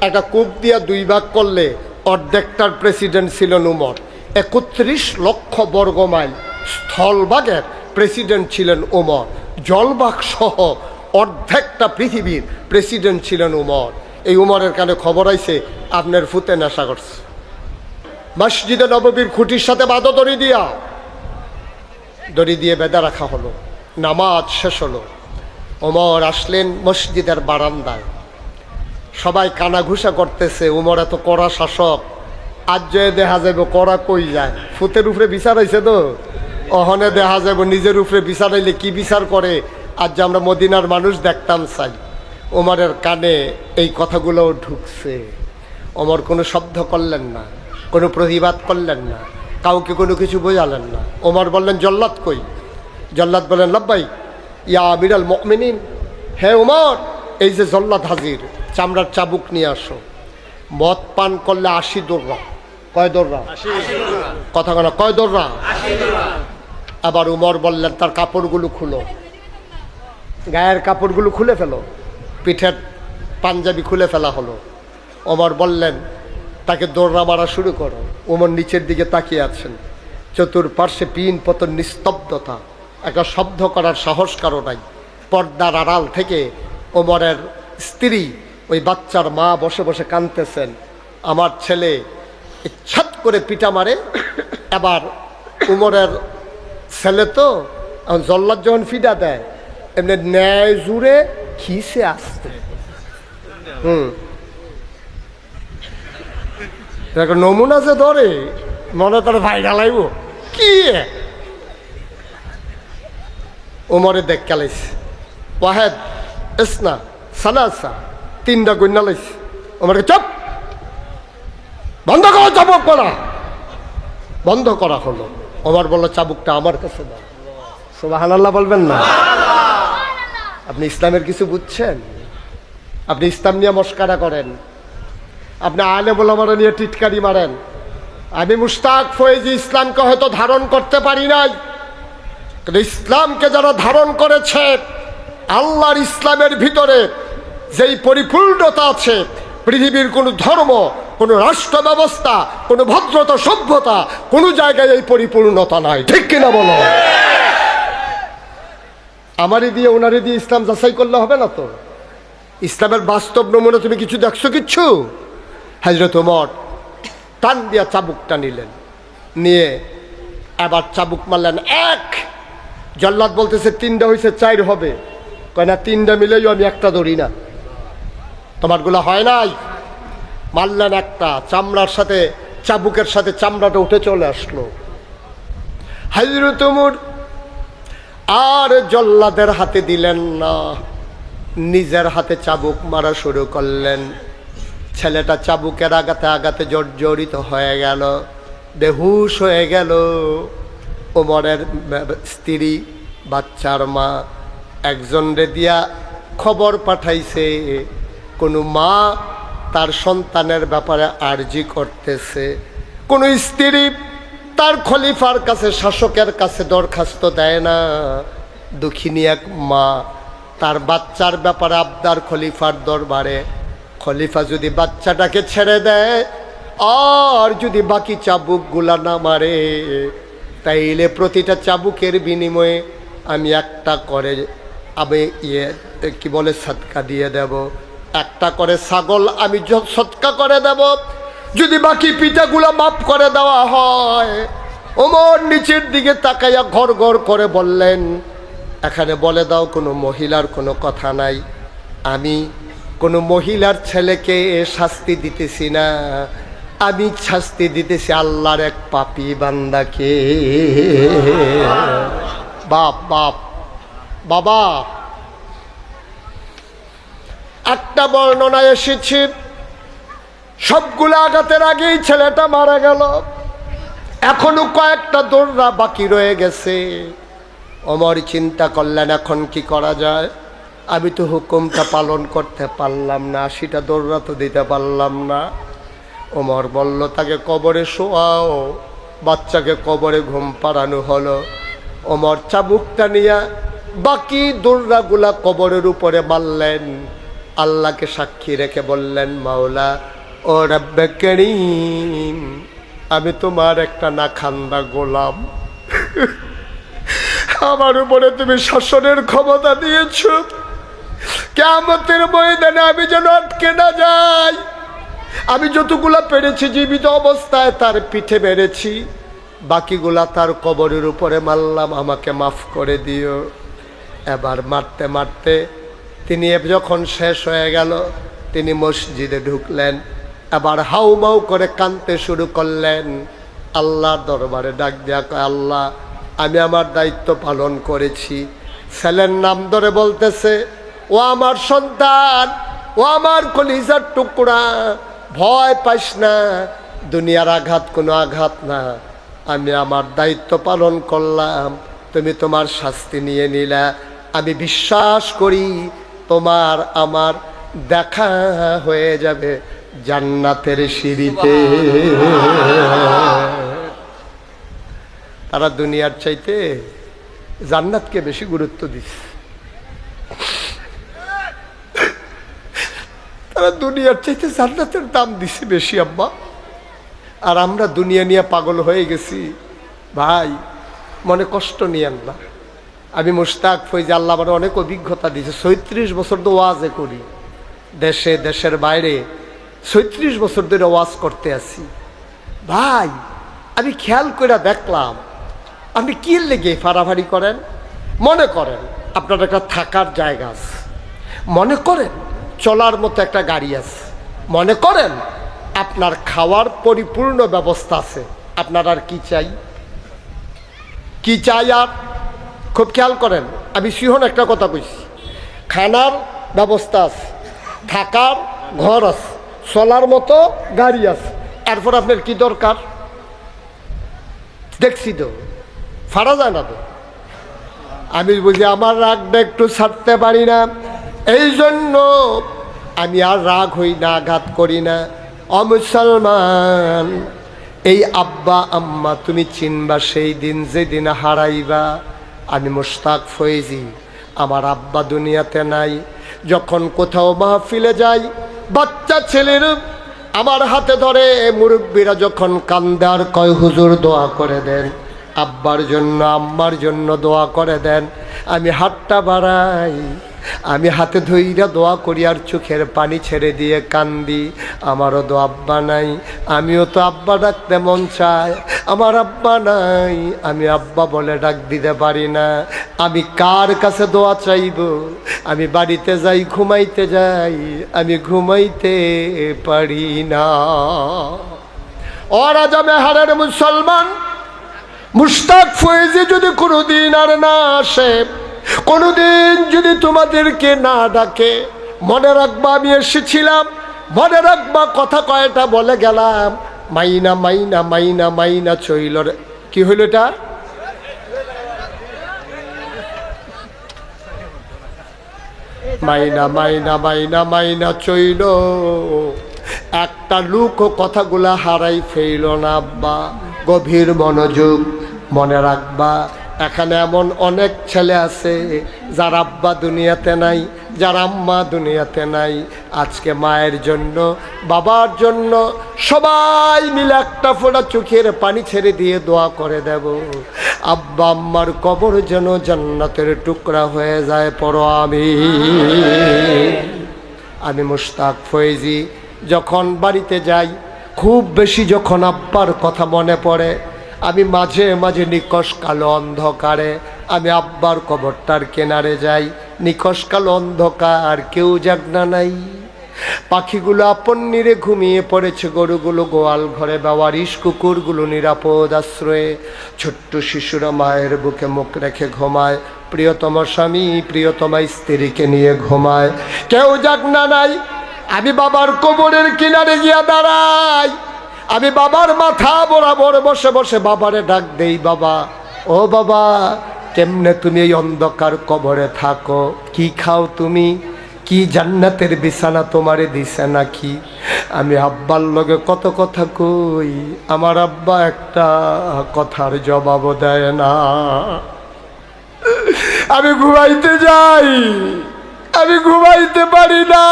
একটা কূপ দিয়া দুই ভাগ করলে অর্ধেকটার প্রেসিডেন্ট ছিলেন উমর। ৩১ লক্ষ বর্গ মাইল স্থলভাগের প্রেসিডেন্ট ছিলেন উমর। জলভাগ সহ অর্ধেকটা পৃথিবীর প্রেসিডেন্ট ছিলেন উমর। এই উমরের কানে খবর আইছে আপনার ফুতে নেশা করছে। মসজিদে নববীর খুঁটির সাথে বাঁধো দড়ি দিয়ে বেঁধে রাখা হলো। নামাজ শেষ হলো, ওমর আসলেন মসজিদের বারান্দায়। সবাই কানাঘুষা করতেছে, উমর এত কড়া শাসক, আজ যে দেখা যাবে করা কই যায়, ফুতের উপরে বিচার হয়েছে তো, অহনে দেখা যাব নিজের উপরে বিচার হইলে কি বিচার করে। আজ যে আমরা মদিনার মানুষ দেখতাম চাই, ওমরের কানে এই কথাগুলোও ঢুকছে। ওমর কোনো শব্দ করলেন না, কোনো প্রতিবাদ করলেন না, কাউকে কোনো কিছু বোঝালেন না। ওমর বললেন জল্লাদ কই? জল্লাদ বললেন লব্বাই ইয়া আমিরাল মুমিনিন, হে ওমর, এই যে জল্লাদ হাজির, চামড়ার চাবুক নিয়ে আসো। মদ পান করলে 80 দৌড়া। কয় দৌড়া? কথা বলা, কয় দৌড়া? আবার উমর বললেন তার কাপড়গুলো খুলো, গায়ের কাপড়গুলো খুলে ফেলো। পিঠের পাঞ্জাবি খুলে ফেলা হলো। ওমর বললেন তাকে দৌড়া মারা শুরু করো। ওমর নিচের দিকে তাকিয়ে আছেন, চতুর্পার্শ্বে পিন পতন, নিস্তব্ধতা, একটা শব্দ করার সাহস কারো নাই। পর্দার আড়াল থেকে ওমরের স্ত্রী, ওই বাচ্চার মা বসে বসে কাঁদতেছেন। আমার ছেলে ইচ্ছাত করে পিটা মারে। এবার উমরের ছেলে তো জল্লাদ যখন ফিটা দেয় এমনি ন্যায় জুড়ে খিসে আসতে, নমুনা যে ধরে মনে তার ভাই ঢালাইব কি উমরে দেখ কালাইছে। ওয়াহেদ ইসনা সালাসা, 3টা গুন্না লাইছে। ওমরকে চুপ, বন্ধ করো, চাবুক করা। বন্ধ করা হলো। ওমর বলল চাবুকটা আমার কাছে দাও। সুবহানাল্লাহ বলবেন না? আপনি ইসলামের কিছু বুঝছেন? আপনি ইসলাম নিয়ে মস্কারা করেন, আপনি আলেম ওলামারা নিয়ে টিটকারি মারেন। আমি মুশতাক ফয়েজি ইসলামকে হয়তো ধারণ করতে পারি নাই, কিন্তু ইসলামকে যারা ধারণ করেছে, আল্লাহর ইসলামের ভিতরে যেই পরিপূর্ণতা আছে, পৃথিবীর কোনো ধর্ম, কোনো রাষ্ট্র ব্যবস্থা, কোনো ভদ্রতা, সভ্যতা, কোনো জায়গায় এই পরিপূর্ণতা নাই। ঠিক কিনা বলো? আমারই দিয়ে ওনারই দিয়ে ইসলাম যাচাই করলে হবে না তো। ইসলামের বাস্তব নমুনা তুমি কিছু দেখছো? কিচ্ছু। হযরত ওমর টান দিয়া চাবুকটা নিলেন, নিয়ে আবার চাবুক মারলেন। এক জল্লাদ বলতেছে 3টা হয়েছে, 4 হবে। কয় না, 3টা মিলেও আমি একটা ধরি না, তোমারগুলো হয় নাই। মারলেন একটা, চামড়ার সাথে, চাবুকের সাথে চামড়াটা উঠে চলে আসলো। হযরত ওমর আর জল্লাদের হাতে দিলেন না, নিজের হাতে চাবুক মারা শুরু করলেন। ছেলেটা চাবুকের আঘাতে আঘাতে জর্জরিত হয়ে গেল, বেহুশ হয়ে গেল। ওমরের স্ত্রী, বাচ্চার মা একজন রে দিয়া খবর পাঠাইছে, কোনো মা তার সন্তানের ব্যাপারে আর্জি করতেছে, কোনো স্ত্রী তার খলিফার কাছে, শাসকের কাছে দরখাস্ত দেয় না। দুঃখিনী এক মা তার বাচ্চার ব্যাপারে আবদার খলিফার দরবারে। খলিফা যদি বাচ্চাটাকে ছেড়ে দেয় আর যদি বাকি চাবুকগুলা না মারে, তাইলে প্রতিটা চাবুকের বিনিময়ে আমি একটা করে কি বলে সদকা দিয়ে দেব, একটা করে ছাগল আমি সদকা করে দেব, যদি বাকি পিঠাগুলা মাফ করে দেওয়া হয়। ওমর নিচের দিকে তাকাইয়া ঘর ঘর করে বললেন, এখানে বলে দাও কোনো মহিলার কোনো কথা নাই, আমি কোনো মহিলার ছেলেকে শাস্তি দিতেছি না, আমি শাস্তি দিতেছি আল্লাহর এক পাপী বান্দাকে। বাপ বাপ বাবা, একটা বর্ণনায় এসেছে সবগুলো আঘাতের আগেই ছেলেটা মারা গেল, এখনো কয়েকটা দৌড়া বাকি রয়ে গেছে। ওমর চিন্তা করলেন এখন কি করা যায়, আমি তো হুকুমটা পালন করতে পারলাম না, 80টা দৌড়া তো দিতে পারলাম না। ওমর বলল তাকে কবরে শোয়াও। বাচ্চাকে কবরে ঘুম পাড়ানো হলো। ওমর চাবুকটা নিয়ে বাকি দৌড়াগুলা কবরের উপরে মারলেন। আল্লাহকে সাক্ষী রেখে বললেন, মাওলা ও রব্বে করিম, আমি তোমার একটা নাখান্দা গোলাম, আমার উপরে তুমি শাসনের ক্ষমতা দিয়েছ, কিয়ামতের ময়দানে আমি যেন আটকে না যাই। আমি যতগুলা পেরেছি জীবিত অবস্থায় তার পিঠে মেরেছি, বাকিগুলা তার কবরের উপরে মারলাম, আমাকে মাফ করে দিও। এবার মারতে মারতে তিনি যখন শেষ হয়ে গেল, তিনি মসজিদে ঢুকলেন। এবার হাউমাউ করে কাঁদতে শুরু করলেন। আল্লাহর দরবারে ডাক দেয়া কয়, আল্লাহ আমি আমার দায়িত্ব পালন করেছি। ছেলের নাম ধরে বলতেছে, ও আমার সন্তান, ও আমার কলিজার টুকরা, ভয় পাইস না, দুনিয়ার আঘাত কোনো আঘাত না, আমি আমার দায়িত্ব পালন করলাম, তুমি তোমার শাস্তি নিয়ে নিলা। আমি বিশ্বাস করি তোমার আমার দেখা হয়ে যাবে জান্নাতের সিঁড়িতে। তারা দুনিয়ার চাইতে জান্নাতকে বেশি গুরুত্ব দিচ্ছে। তারা দুনিয়ার চাইতে জান্নাতের দাম দিছে বেশি আব্বা। আর আমরা দুনিয়া নিয়ে পাগল হয়ে গেছি। ভাই মনে কষ্ট নিয়েন না। আমি মুশতাক ফৈজি, আল্লাহ আমার অনেক অভিজ্ঞতা দিয়েছে। ৩৬ বছর তো ওয়াজে করি, দেশে দেশের বাইরে ৩৬ বছর ধরে ওয়াজ করতে আছি। ভাই আমি খেয়াল করে দেখলাম, আপনি কি লেগে ফাড়াফাড়ি করেন? মনে করেন আপনার একটা থাকার জায়গা আছে, মনে করেন চলার মতো একটা গাড়ি আছে, মনে করেন আপনার খাওয়ার পরিপূর্ণ ব্যবস্থা আছে, আপনার আর কি চাই? কি চাই আর? খুব খেয়াল করেন, আমি সিহন একটা কথা কইছি, খানার ব্যবস্থা আছে, থাকার ঘর আছে, চলার মতো গাড়ি আছে, এরপর আপনার কি দরকার? দেখছি তো ফাড়া যায় না তো। আমি বুঝি আমার রাগটা একটু ছাড়তে পারি না, এই জন্য আমি আর রাগ হই না, আঘাত করি না। অমুসলমান, এই আব্বা আম্মা তুমি চিনবা সেই দিন যেদিন হারাইবা। আমি মুশতাক ফৈজি, আমার আব্বা দুনিয়াতে নাই। যখন কোথাও মাহফিলে যাই, বাচ্চা ছেলের আমার হাতে ধরে মুরব্বীরা যখন কান্দে আর কয় হুজুর দোয়া করে দেন, আব্বার জন্য আম্মার জন্য দোয়া করে দেন, আমি হাতটা বাড়াই, আমি হাতে ধইরা দোয়া করি আর চোখের পানি ছেড়ে দিয়ে কান্দি। আমারও তো আব্বা নাই, আমিও তো আব্বা ডাকতে মন চায়, আমার আব্বা নাই, আমি আব্বা বলে ডাক দিতে পারি না। আমি কার কাছে দোয়া চাইব? আমি বাড়িতে যাই, ঘুমাইতে যাই, আমি ঘুমাইতে পারি না। ওরা যাবে হারের মুসলমান, মুশতাক ফৈজি যদি কোনোদিন আর না আসে, কোনোদিন যদি তোমাদেরকে না ডাকে, মনে রাখবা আমি এসেছিলাম, মনে রাখবা কথা কয়টা বলে গেলাম। মাইনা মাইনা মাইনা মাইনা চইল। কি হইল এটা? মাইনা মাইনা মাইনা মাইনা চইল। একটা লোক কথাগুলা হারাই ফেইল না আব্বা। গভীর মনোযোগ, মনে রাখবা এখানে এমন অনেক ছেলে আছে যার আব্বা দুনিয়াতে নাই, যার আম্মা দুনিয়াতে নাই। আজকে মায়ের জন্য, বাবার জন্য সবাই মিলে একটা ফোঁটা চোখের পানি ছেড়ে দিয়ে দোয়া করে দেব, আব্বা আম্মার কবর যেন জান্নাতের টুকরা হয়ে যায়। পড়ো আমি মুশতাক ফৈজি যখন বাড়িতে যাই, খুব বেশি যখন আব্বার কথা মনে পড়ে, আমি মাঝে মাঝে নিকশ কালো অন্ধকারে আমি আব্বার কবরটার কিনারে যাই। নিকশ কালো অন্ধকার, কেউ জাগনা নাই, পাখিগুলো আপন নিরে ঘুমিয়ে পড়েছে, গরুগুলো গোয়াল ঘরে, বাওয়ারিশ কুকুরগুলো নিরাপদ আশ্রয়ে, ছোট্ট শিশুরা মায়ের বুকে মুখ রেখে ঘুমায়, প্রিয়তম স্বামী প্রিয়তমা স্ত্রীকে নিয়ে ঘুমায়, কেউ জাগনা নাই। আমি বাবার কবরের কিনারে গিয়া দাঁড়াই, আমি বাবার মাথা বরাবর বসে বসে বাবারে ডাক দেই, বাবা ও বাবা, কেমনে তুমি এই অন্ধকার কবরে থাকো? কি খাও তুমি? কি জান্নাতের বিছানা তোমারে দিছে নাকি? আমি আব্বার লগে কত কথা কই, আমার আব্বা একটা কথার জবাবও দেয় না। আমি ঘুমাইতে যাই, আমি ঘুমাইতে পারি না,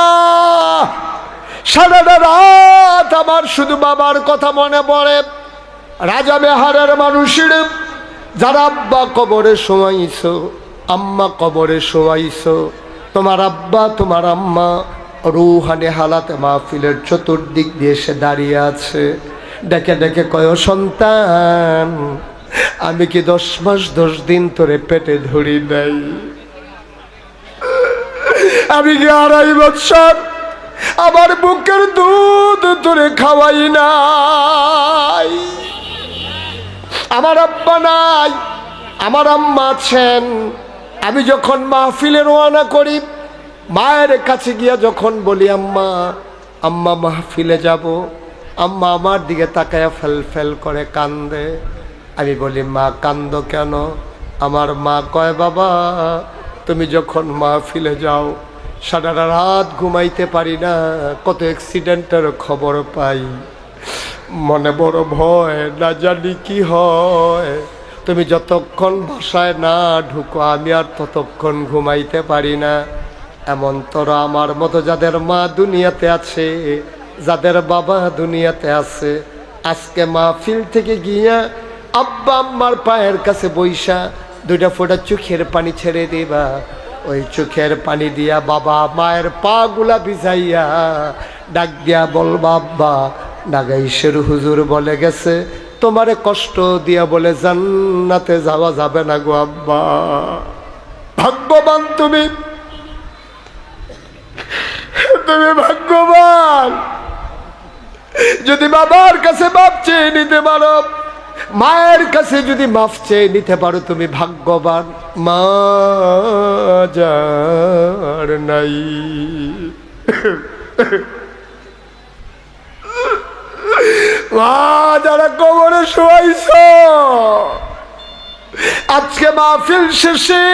সারাটা রাত আমার শুধু বাবার কথা মনে পড়ে। রাজা বেহারের মানুষের যারা আব্বা কবরে শোয়াইছো, আম্মা কবরে শোয়াইছো, তোমার আব্বা তোমার আম্মা রুহানে হালাতে মাহফিলের চতুর্দিক দিয়ে এসে দাঁড়িয়ে আছে, ডেকে ডেকে কয়, সন্তান আমি কি 10 মাস 10 দিন তোরে পেটে ধরি নাই? আমি কি 2.5 বছর আমার বুকের দুধ তোরে খাওয়াই নাই। আমার আব্বা নাই, আমার আম্মা আছেন। আমি যখন মাহফিলে রওনা করি, মায়ের কাছে গিয়া যখন বলি আম্মা আম্মা মাহফিলে যাব, আম্মা আমার দিকে তাকায়া ফেল ফেল করে কান্দে। আমি বলি মা কান্দো কেন? আমার মা কয় বাবা তুমি যখন মাহফিলে যাও সারা রাত ঘুমাইতে পারি না, কত অ্যাক্সিডেন্টের খবর পাই, মনে বড় ভয়, না জানি কি হয়। তুমি যতক্ষণ বাসায় না ঢুকো আমি আর ততক্ষণ ঘুমাইতে পারি না। এমন তোরা আমার মতো যাদের মা দুনিয়াতে আছে, যাদের বাবা দুনিয়াতে আছে, আজকে মাহফিল থেকে গিয়া আব্বা আম্মার পায়ের কাছে বইসা দুইটা ফোঁটা চোখের পানি ছেড়ে দিবা। ওই চোখের পানি দিয়া বাবা মায়ের পা গুলা ভিজাইয়া ডাক দিয়া বলবা আব্বা নাগাইশের হুজুর বলে গেছে তোমারে কষ্ট দিয়া বলে জান্নাতে যাওয়া যাবে না গো আব্বা। ভাগ্যবান তুমি, তুমি ভাগ্যবান যদি বাবার কাছে মাপ চেয়ে নিতে পারো, মায়ের কাছে যদি মাফ চেয়ে নিতে পারো, তুমি ভাগ্যবান। মা যার নাই, মা যারা কবরে শোয়াইছ, আজকে মাহফিল শেষে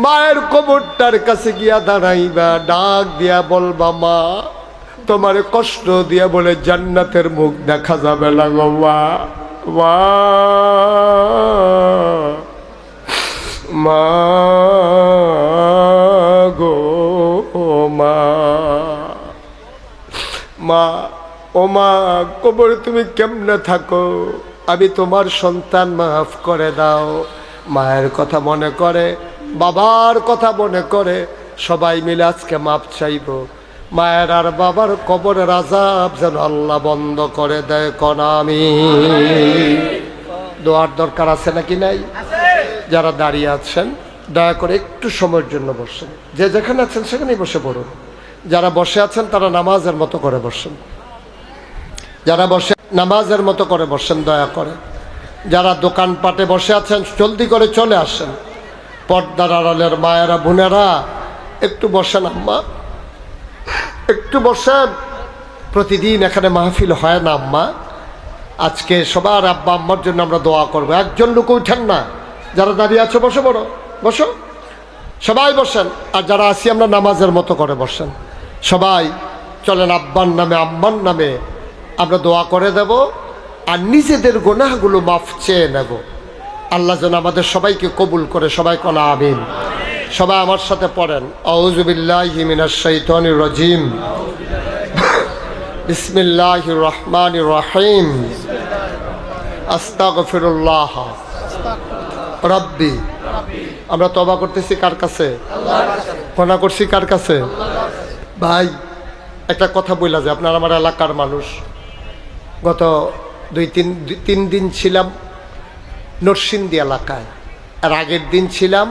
মায়ের কবরটার কাছে গিয়া দাঁড়াইবা, ডাক দিয়া বলবা মা তোমারে কষ্ট দিয়া বলে জান্নাতের মুখ দেখা যাবে না গো মা। মা গো মা, মা ও মা কবরে তুমি কেমনে থাকো? আমি তোমার সন্তান, মাফ করে দাও। মায়ের কথা মনে করে, বাবার কথা মনে করে সবাই মিলে আজকে মাপ চাইব। মায়ের আর বাবার কবরের আযাব যেন আল্লাহ বন্ধ করে দেয়। কোন আমিন। দোয়ার দরকার আছে নাকি নাই? যারা দাঁড়িয়ে আছেন দয়া করে একটু সময়ের জন্য বসেন, যে যেখানে আছেন সেখানেই বসে পড়ুন। যারা বসে আছেন তারা নামাজের মতো করে বসেন, যারা বসে নামাজের মতো করে বসেন দয়া করে। যারা দোকানপাটে বসে আছেন জলদি করে চলে আসেন। পর্দার আড়ালের মায়েরা বোনেরা একটু বসেন, আম্মা একটু বসেন। প্রতিদিন এখানে মাহফিল হয় না আম্মা, আজকে সবার আব্বা আম্মার জন্য আমরা দোয়া করবো। একজন লোক উঠেন না, যারা দাঁড়িয়ে আছো বসো, বড় বসো, সবাই বসেন। আর যারা আছি আমরা নামাজের মতো করে বসেন। সবাই চলেন আব্বার নামে আম্মার নামে আমরা দোয়া করে দেব, আর নিজেদের গুনাহগুলো মাফ চেয়ে নেব। আল্লাহ যেন আমাদের সবাইকে কবুল করে। সবাই কোন আমিন। সবাই আমার সাথে পড়েন, আউযু বিল্লাহি মিনাশ শাইতানির রাজিম, বিসমিল্লাহির রহমানির রহিম, আস্তাগফিরুল্লাহ রাব্বি। আমরা তওবা করতেছি কার কাছে? গুনাহ করছি কার কাছে? ভাই একটা কথা বইলা যে আপনার আমার এলাকার মানুষ, গত তিন দিন ছিলাম নরসিংদী এলাকায়, আর আগের দিন ছিলাম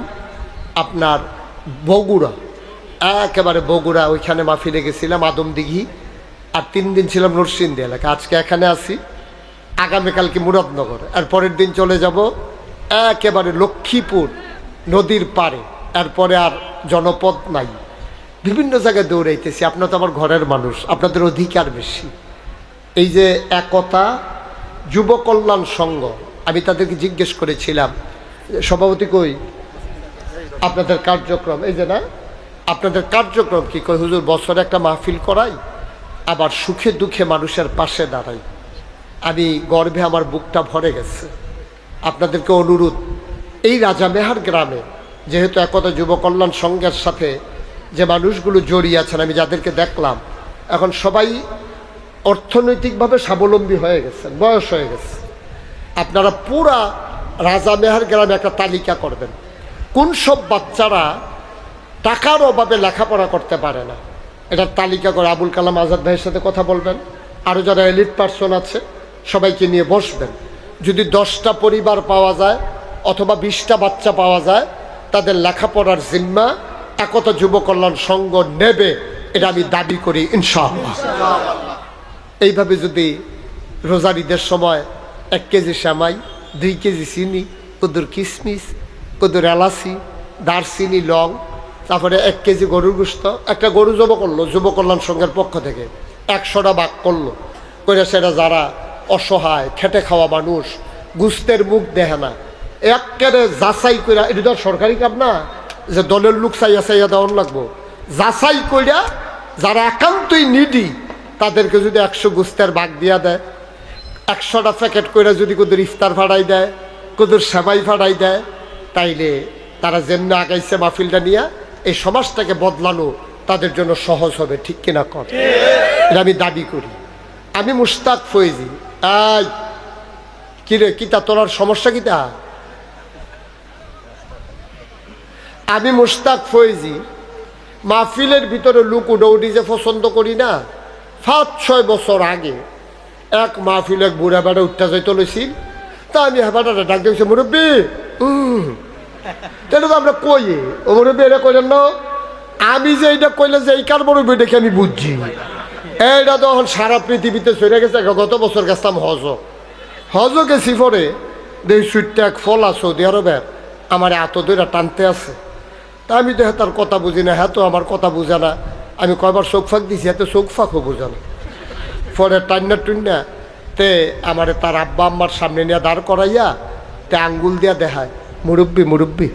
আপনার বগুড়া, একেবারে বগুড়া, ওইখানে মাহফিলে গেছিলাম আদমদিঘি। আর 3 দিন ছিলাম নরসিংদী এলাকা। আজকে এখানে আছি, আগামীকালকে মুরাদনগর, আর পরের দিন চলে যাব একেবারে লক্ষ্মীপুর নদীর পাড়ে। এরপরে আর জনপদ নাই, বিভিন্ন জায়গায় দৌড়াইতেছি। আপনার তো আমার ঘরের মানুষ, আপনাদের অধিকার বেশি। এই যে একতা যুব কল্যাণ সংঘ, আমি তাদেরকে জিজ্ঞেস করেছিলাম সভাপতি কই আপনাদের কার্যক্রম, এই যে না আপনাদের কার্যক্রম কি? কই হুজুর বছরে একটা মাহফিল করাই, আবার সুখে দুঃখে মানুষের পাশে দাঁড়াই। আমি গর্বে আমার বুকটা ভরে গেছে। আপনাদেরকে অনুরোধ, এই রাজামেহার গ্রামে যেহেতু একতা যুব কল্যাণ সংঘের সাথে যে মানুষগুলো জড়িয়ে আছেন, আমি যাদেরকে দেখলাম এখন সবাই অর্থনৈতিকভাবে স্বাবলম্বী হয়ে গেছেন, বয়স হয়ে গেছে। আপনারা পুরা রাজামেহার গ্রামে একটা তালিকা করবেন, কোন সব বাচ্চারা টাকার অভাবে লেখাপড়া করতে পারে না, এটার তালিকা করে আবুল কালাম আজাদ ভাইয়ের সাথে কথা বলবেন। আরও যারা এলিট পার্সন আছে সবাইকে নিয়ে বসবেন। যদি 10টা পরিবার পাওয়া যায় অথবা 20টা বাচ্চা পাওয়া যায়, তাদের লেখাপড়ার জিম্মা একতা যুব কল্যাণ সংঘ নেবে। এটা আমি দাবি করি ইনশাআল্লাহ। এইভাবে যদি রোজার ঈদের সময় 1 কেজি সেমাই, 2 কেজি চিনি, কদুর কিশমিশ, কদুর এলাচি, দারচিনি, লং, তারপরে 1 কেজি গরুর গোশত, একটা গরু জব করলো যুব কল্যাণ সংঘের পক্ষ থেকে 100টা ভাগ করলো করে, সেটা যারা অসহায় খেটে খাওয়া মানুষ গুস্তের মুখ দেখে না, একেবারে যাচাই করে, এটা তো সরকারি কাম না যে দলের লোক চাইয়া চাইয়া দেওয়ান লাগবো, যাচাই কইরা যারা একান্তই নিডি তাদেরকে যদি 100 গুস্তের ভাগ দিয়া দেয়, 100টা প্যাকেট করে যদি কদুর ইফতার ফাড়াই দেয়, কদুর সেমাই ফাড়াই দেয়, তাইলে তারা যেমনি আগাইছে মাহফিলটা নিয়ে এই সমাজটাকে বদলানো তাদের জন্য সহজ হবে। ঠিক কিনা কর? এটা আমি দাবি করি। আমি মুশতাক ফয়েজি। আই কিরে, কিতা তোর সমস্যা কিতা? আমি মুশতাক ফয়েজি মাহফিলের ভিতরে লুক উডৌডি যে পছন্দ করি না। 5-6 বছর আগে এক মাহফিল এক বুড়া বেড়া উঠতে যাইতে লইছিল, তা আমি হেবাটা ডাক দিয়েছি, মুরব্বী তাহলে তো আমরা কই ও মুরব্বী এটা কইলেন না, আমি যে এইটা কইলে যে এই কার মুরব্বী দেখে আমি বুঝছি, এইটা তখন সারা পৃথিবীতে চলে গেছে। গত বছর গেছিলাম হজ গেছি, পরে দেখি সুইটটা এক ফলা সৌদি আরবের আমার এত দূরে টানতে আছে। তা আমি তো তার কথা বুঝি না, হ্যাঁ তো আমার কথা বুঝে না। আমি কয়বার চোখ ফাঁক দিছি, এত চোখ ফাঁকও বুঝে না। পরে টান্না টুন্না তে আমার তার আব্বা আম্মার সামনে নিয়ে দাঁড় করাইয়া তে আঙ্গুল দিয়া দেখায়, মুরব্বী মুরব্বী।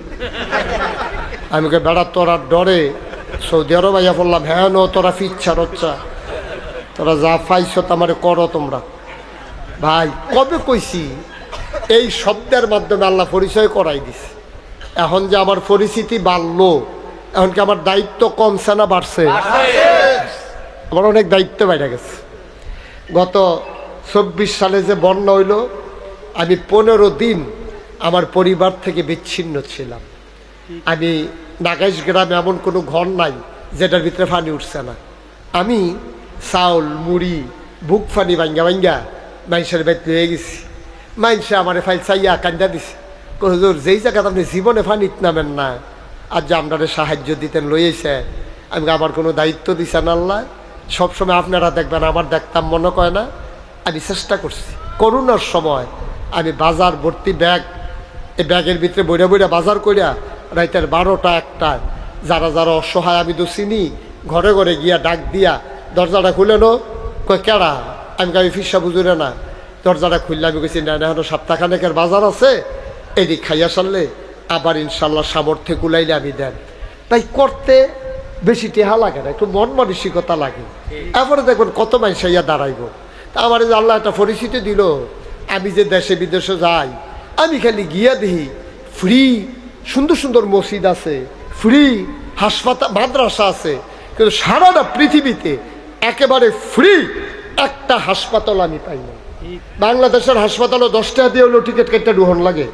আমি কে বেড়া তোরা ডরে সৌদি আরব আইয়া বললাম, হ্যাঁ নো তোরা ফিচ্ছা রচ্ছা, তোরা যা পাইছ আমারে করো তোমরা। ভাই কবে কইছি এই শব্দের মাধ্যমে আল্লাহ পরিচয় করাই দিছে। এখন যে আমার পরিচিতি বাড়লো, এখন কি আমার দায়িত্ব কমছে না বাড়ছে? আমার অনেক দায়িত্ব বাইরে গেছে। গত 24 সালে যে বন্যা হইল, আমি 15 দিন আমার পরিবার থেকে বিচ্ছিন্ন ছিলাম। আমি নাগাইশ গ্রামে এমন কোনো ঘর নাই যেটার ভিতরে পানি উঠছে না। আমি চাউল মুড়ি বুক ফানি ভাঙ্গা ভাঙ্গা মানুষের বাড়িতে হয়ে গেছি। মানুষে আমার ফাইল চাইয়া কান্দা দিছে, হুজুর যেই জায়গাতে আপনি জীবনে ফানিত নামেন না, আর যে আপনারা সাহায্য দিতেন লইয়েছে। আমি আমার কোনো দায়িত্ব দিছেন আল্লাহ, সবসময় আপনারা দেখবেন, আমার দেখতাম মনে কয় না। আমি চেষ্টা করছি। করোনার সময় আমি বাজার ভর্তি ব্যাগ, এই ব্যাগের ভিতরে বইরা বইরা বাজার করিয়া রাইতের 12টা 1টায় যারা যারা অসহায় আমি তো চিনি, ঘরে ঘরে গিয়া ডাক দিয়া দরজাটা খুলে নো, কয় কেড়া? আমি ফিসা বুঝুরে না। দরজাটা খুললে আমি কইছি, না এখন সপ্তাহখানেকের বাজার আছে, এদিক খাইয়া সারলে আবার ইনশাল্লাহ সামর্থ্যে কুলাইলে আমি দেন। তাই করতে বেশি টেহা লাগে না, একটু মন মানসিকতা লাগে। এরপরে দেখবেন কত মানুষ ইয়া দাঁড়াইব। তা আমার যে আল্লাহ একটা পরিচিতি দিল, আমি যে দেশে বিদেশে যাই, আমি খালি গিয়া দেখি ফ্রি সুন্দর সুন্দর মসজিদ আছে, ফ্রি হাসপাতাল মাদ্রাসা আছে, কিন্তু সারাটা পৃথিবীতে একেবারে ফ্রি একটা হাসপাতাল আমি পাই না। বাংলাদেশের হাসপাতালও 10 টাকা দিয়ে হলো টিকিট কেটে ঢুহন লাগে।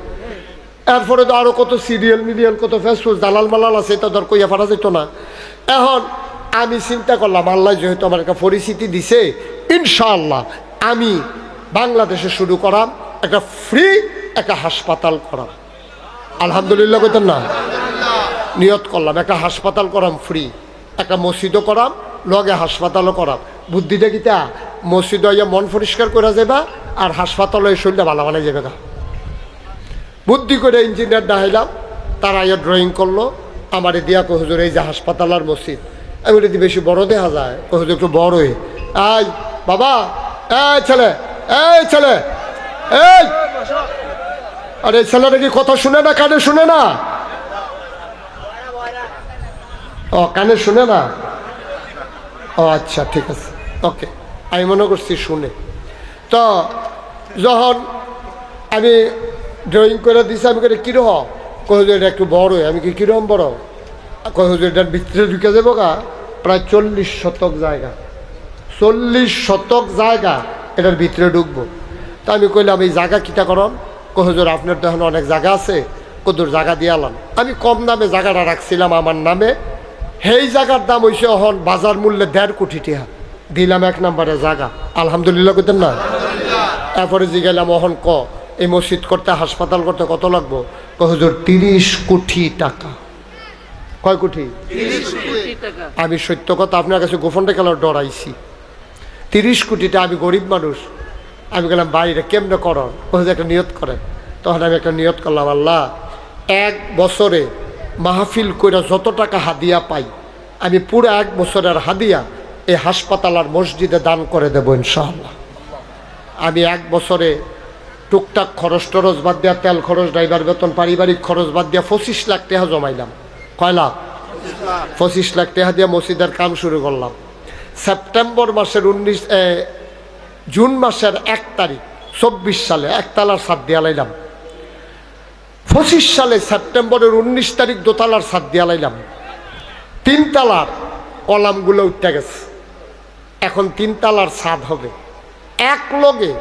এরপরে তো আরও কত সিরিয়াল মিরিয়াল কত ফেসফুস দালাল মালাল আছে, এটা ধর কইয়া পারা যেত না। এখন আমি চিন্তা করলাম, আল্লাহ যেহেতু আমার একটা পরিস্থিতি দিছে, ইনশাআল্লাহ আমি বাংলাদেশে শুরু করাম একটা ফ্রি একটা হাসপাতাল করা। আলহামদুলিল্লাহ কইতেন না? নিয়ত করলাম একটা হাসপাতাল করাম ফ্রি, একটা মসজিদও করাম, লগে হাসপাতালও করাম। বুদ্ধিটা কিতা, মসজিদ হইয়া মন পরিষ্কার করা যাবে, আর হাসপাতাল হয়ে শরীরটা ভালো বানাই যাবে না। বুদ্ধি করে ইঞ্জিনিয়ার ডাহাইলাম, তারা আইয়া ড্রয়িং করলো, আমার দিয়া কো হুজুর এই যে হাসপাতাল আর মসজিদ, আমি যদি বেশি বড় দেখা যায়, কো হুজুর একটু বড় হয়ে। এই বাবা, এই ছেলে, এই ছেলে, এই আরে ছেলেটা কি কথা শুনে না, কানে শুনে না? ও কানে শুনে না? ও আচ্ছা ঠিক আছে, ওকে, আমি মনে করছি শুনে। তো যখন আমি ড্রয়িং করে দিছি, আমি করে কীরকম, কই হুজুর এটা একটু বড়। আমি কি কীরকম বড়? কই হুজুর এটার ভিতরে ঢুকে যাবো গা, প্রায় 40 শতক জায়গা, 40 শতক জায়গা এটার ভিতরে ঢুকবো। তা আমি কইলাম এই জায়গা কিটা করন? কই হুজুর আপনার তো এখন অনেক জায়গা আছে, কদুর জায়গা দিয়ে আলাম। আমি কম দামে জায়গাটা রাখছিলাম আমার নামে, সেই জায়গার দাম হয়েছে এখন বাজার মূল্যে 1.5 কোটি টাকা দিলাম, 1 নম্বরে জায়গা। আলহামদুলিল্লাহ কইতেন না? এরপরে জিগাইলাম, অহন ক এই মসজিদ করতে হাসপাতাল করতে কত লাগবো? হুজুর 30 কোটি টাকা। কয় কোটি? 30 কোটি টাকা। আমি সত্য কথা আপনার কাছে গোপনটা গেল ডরাইছি। 30 কোটিটা, আমি গরিব মানুষ। আমি গেলাম বাইরে, কেমনে করেন? ও যে একটা নিয়ত করেন। তখন আমি একটা নিয়ত করলাম, আল্লাহ এক বছরে মাহফিল কইরা যত টাকা হাদিয়া পাই, আমি পুরো এক বছরের হাদিয়া এই হাসপাতাল আর মসজিদে দান করে দেবো ইনশাআল্লাহ। আমি এক বছরে টুকটাক খরচ টরচ বাদ দিয়া, তেল খরচ, ড্রাইভার বেতন, পারিবারিক খরচ বাদ দিয়া 25 লাখ টাকা জমাইলাম। কয় লাখ? 25 লাখ টাকা দিয়ে মসজিদের কাম শুরু করলাম। সেপ্টেম্বর মাসের জুন মাসের 1 তারিখ 24 সালে একতলার ছাদ দিয়া লাইলাম। 25 সালে সেপ্টেম্বরের 19 তারিখ দোতলার ছাদ দিয়া লাইলাম। 3 তালার কলামগুলো উঠে গেছে, এখন 3 তালার ছাদ হবে। এক লগে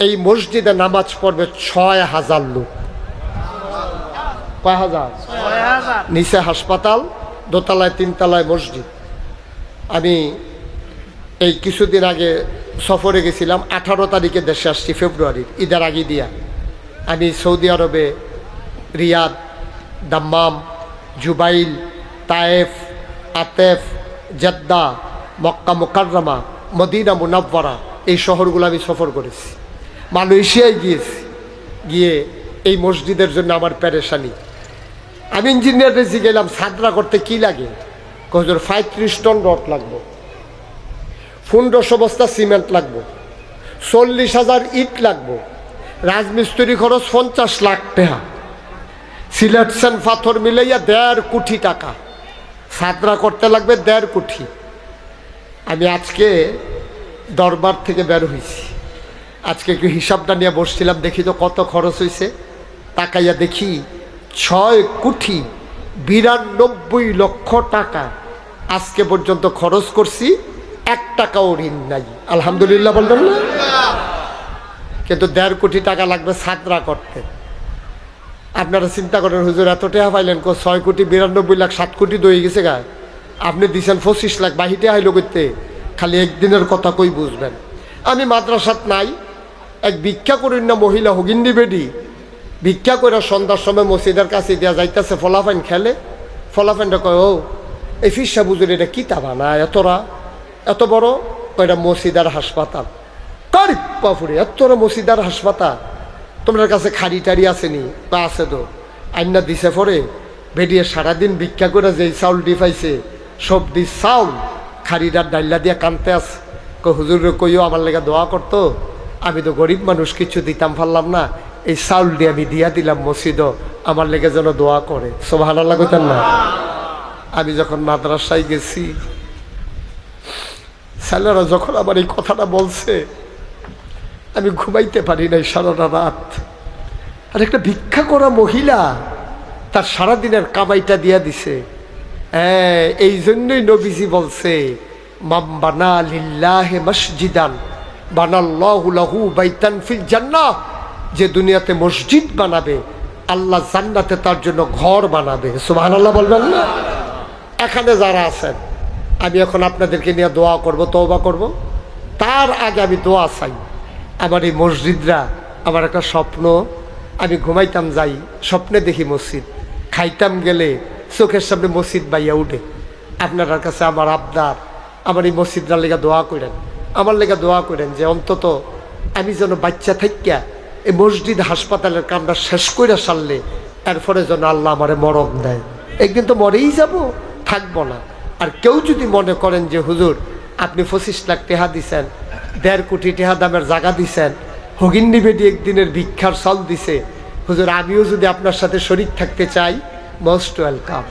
এই মসজিদে নামাজ পড়বে 6000 লোক। কয় হাজার? 6000। নিচে হাসপাতাল, দোতলায় 3 তলায় মসজিদ। আমি এই কিছুদিন আগে সফরে গেছিলাম, 18 তারিখে দেশে আসছি, ফেব্রুয়ারির ঈদের আগে দিয়া। আমি সৌদি আরবে রিয়াদ, দাম্মাম, জুবাইল, তায়েফ, আতেফ, Jeddah, Makkah Mukarramah, Madinah Munawwarah, এই শহরগুলো আমি সফর করেছি। মালয়েশিয়ায় গিয়েছি, গিয়ে এই মসজিদের জন্য আমার পেরেশানি। আমি ইঞ্জিনিয়ার রেজি গেলাম, সাদরা করতে কি লাগে? হুজুর 35 টন রড লাগবে, 1500 বস্তা সিমেন্ট লাগবে, 40,000 ইট লাগবে, রাজমিস্ত্রি খরচ 50 লাখ টাকা, সিলেকশন পাথর মিলাইয়া 1.5 কোটি টাকা, সাদরা করতে লাগবে 1.5 কোটি। আমি আজকে দরবার থেকে বের হয়েছি, আজকে একটু হিসাবটা নিয়ে বসছিলাম, দেখি তো কত খরচ হয়েছে। তাকাইয়া দেখি 6,92 লক্ষ টাকা আজকে পর্যন্ত খরচ করছি, 1 টাকাও ঋণ নাই। আলহামদুলিল্লাহ বলবেন না? কিন্তু 1.5 কোটি টাকা লাগবে সাদরা করতে। আপনারা চিন্তা করেন, হুজুর এত টাকা পাইলেন? 6,92 লাখ, 7 কোটি দই গেছে গা। আপনি দিচ্ছেন 25 লাখ, বাহিতে আইলো করতে। খালি একদিনের কথা কই বুঝবেন। আমি মাদ্রাসাত নাই, এক ভিক্ষা করেন না মহিলা হগিন্দি বেডি ভিক্ষা করে সন্ধ্যার সময় মসজিদের কাছে দেওয়া যাইতেছে, ফলাফাইন খেলে। ফলাফাইনটা কয়, ও এই ফিসা বুঝুর এটা কি তা বানায় এতরা এত বড়? কয়টা মসজিদার হাসপাতাল। কারি পাফুরে এতরা মসজিদার হাসপাতাল, তোমার কাছে খাড়ি টাড়ি আসেনি? বা আছে তো, আইনা দিছে পরে বেরিয়ে সারাদিন ভিক্ষা করে যেই চাউল দি পাইছে সব দি চাউল খাড়িটার ডাইলা দিয়ে কানতে আছে। হুজুর কইও আমার লেগে দোয়া করতো, আমি তো গরিব মানুষ, কিছু দিতাম পারলাম না, এই চাউল দিয়ে আমি দিয়া দিলাম মসজিদও, আমার লেগে যেন দোয়া করে। সুবহানাল্লাহ কইতেন না? আমি যখন মাদ্রাসায় গেছি, ছেলেরা যখন আমার এই কথাটা বলছে, আমি ঘুমাইতে পারি নাই সারাটা রাত। আর একটা ভিক্ষা করা মহিলা তার সারাদিনের কামাইটা দিয়া দিছে। হ্যাঁ, এই জন্যই নবীজি বলছে, মাম বানা লিল্লাহি মসজিদান বানাল্লাহু লাহু বাইতান ফিল জান্নাহ। যে দুনিয়াতে মসজিদ বানাবে, আল্লাহ জান্নাতে তার জন্য ঘর বানাবে। সুবহানাল্লাহ বলবেন না? এখানে যারা আছেন, আমি এখন আপনাদেরকে নিয়ে দোয়া করব, তওবা করব। তার আগে আমি দোয়া চাই। আমার এই মসজিদরা আমার একটা স্বপ্ন। আমি ঘুমাইতাম যাই, স্বপ্নে দেখি মসজিদ, খাইতাম গেলে চোখের সামনে মসজিদ বাইয়া উঠে। আপনার কাছে আমার আবদার, আমার এই মসজিদটার লেগে দোয়া করেন, আমার লেগে দোয়া করেন যে অন্তত আমি যেন বাচ্চা থাকিয়া এই মসজিদ হাসপাতালের কামটা শেষ করে সারলে এরপরে যেন আল্লাহ আমারে মরণ দেয়। একদিন তো মরেই যাব, থাকবো না। আর কেউ যদি মনে করেন যে হুজুর আপনি 25 লাখ টাকা দিছেন, 1.5 কোটি টাকা দামের জায়গা দিছেন, হগিন্নি বেডি একদিনের ভিক্ষার চাল দিছে, হুজুর আমিও যদি আপনার সাথে শরীক থাকতে চাই, মোস্ট ওয়েলকাম।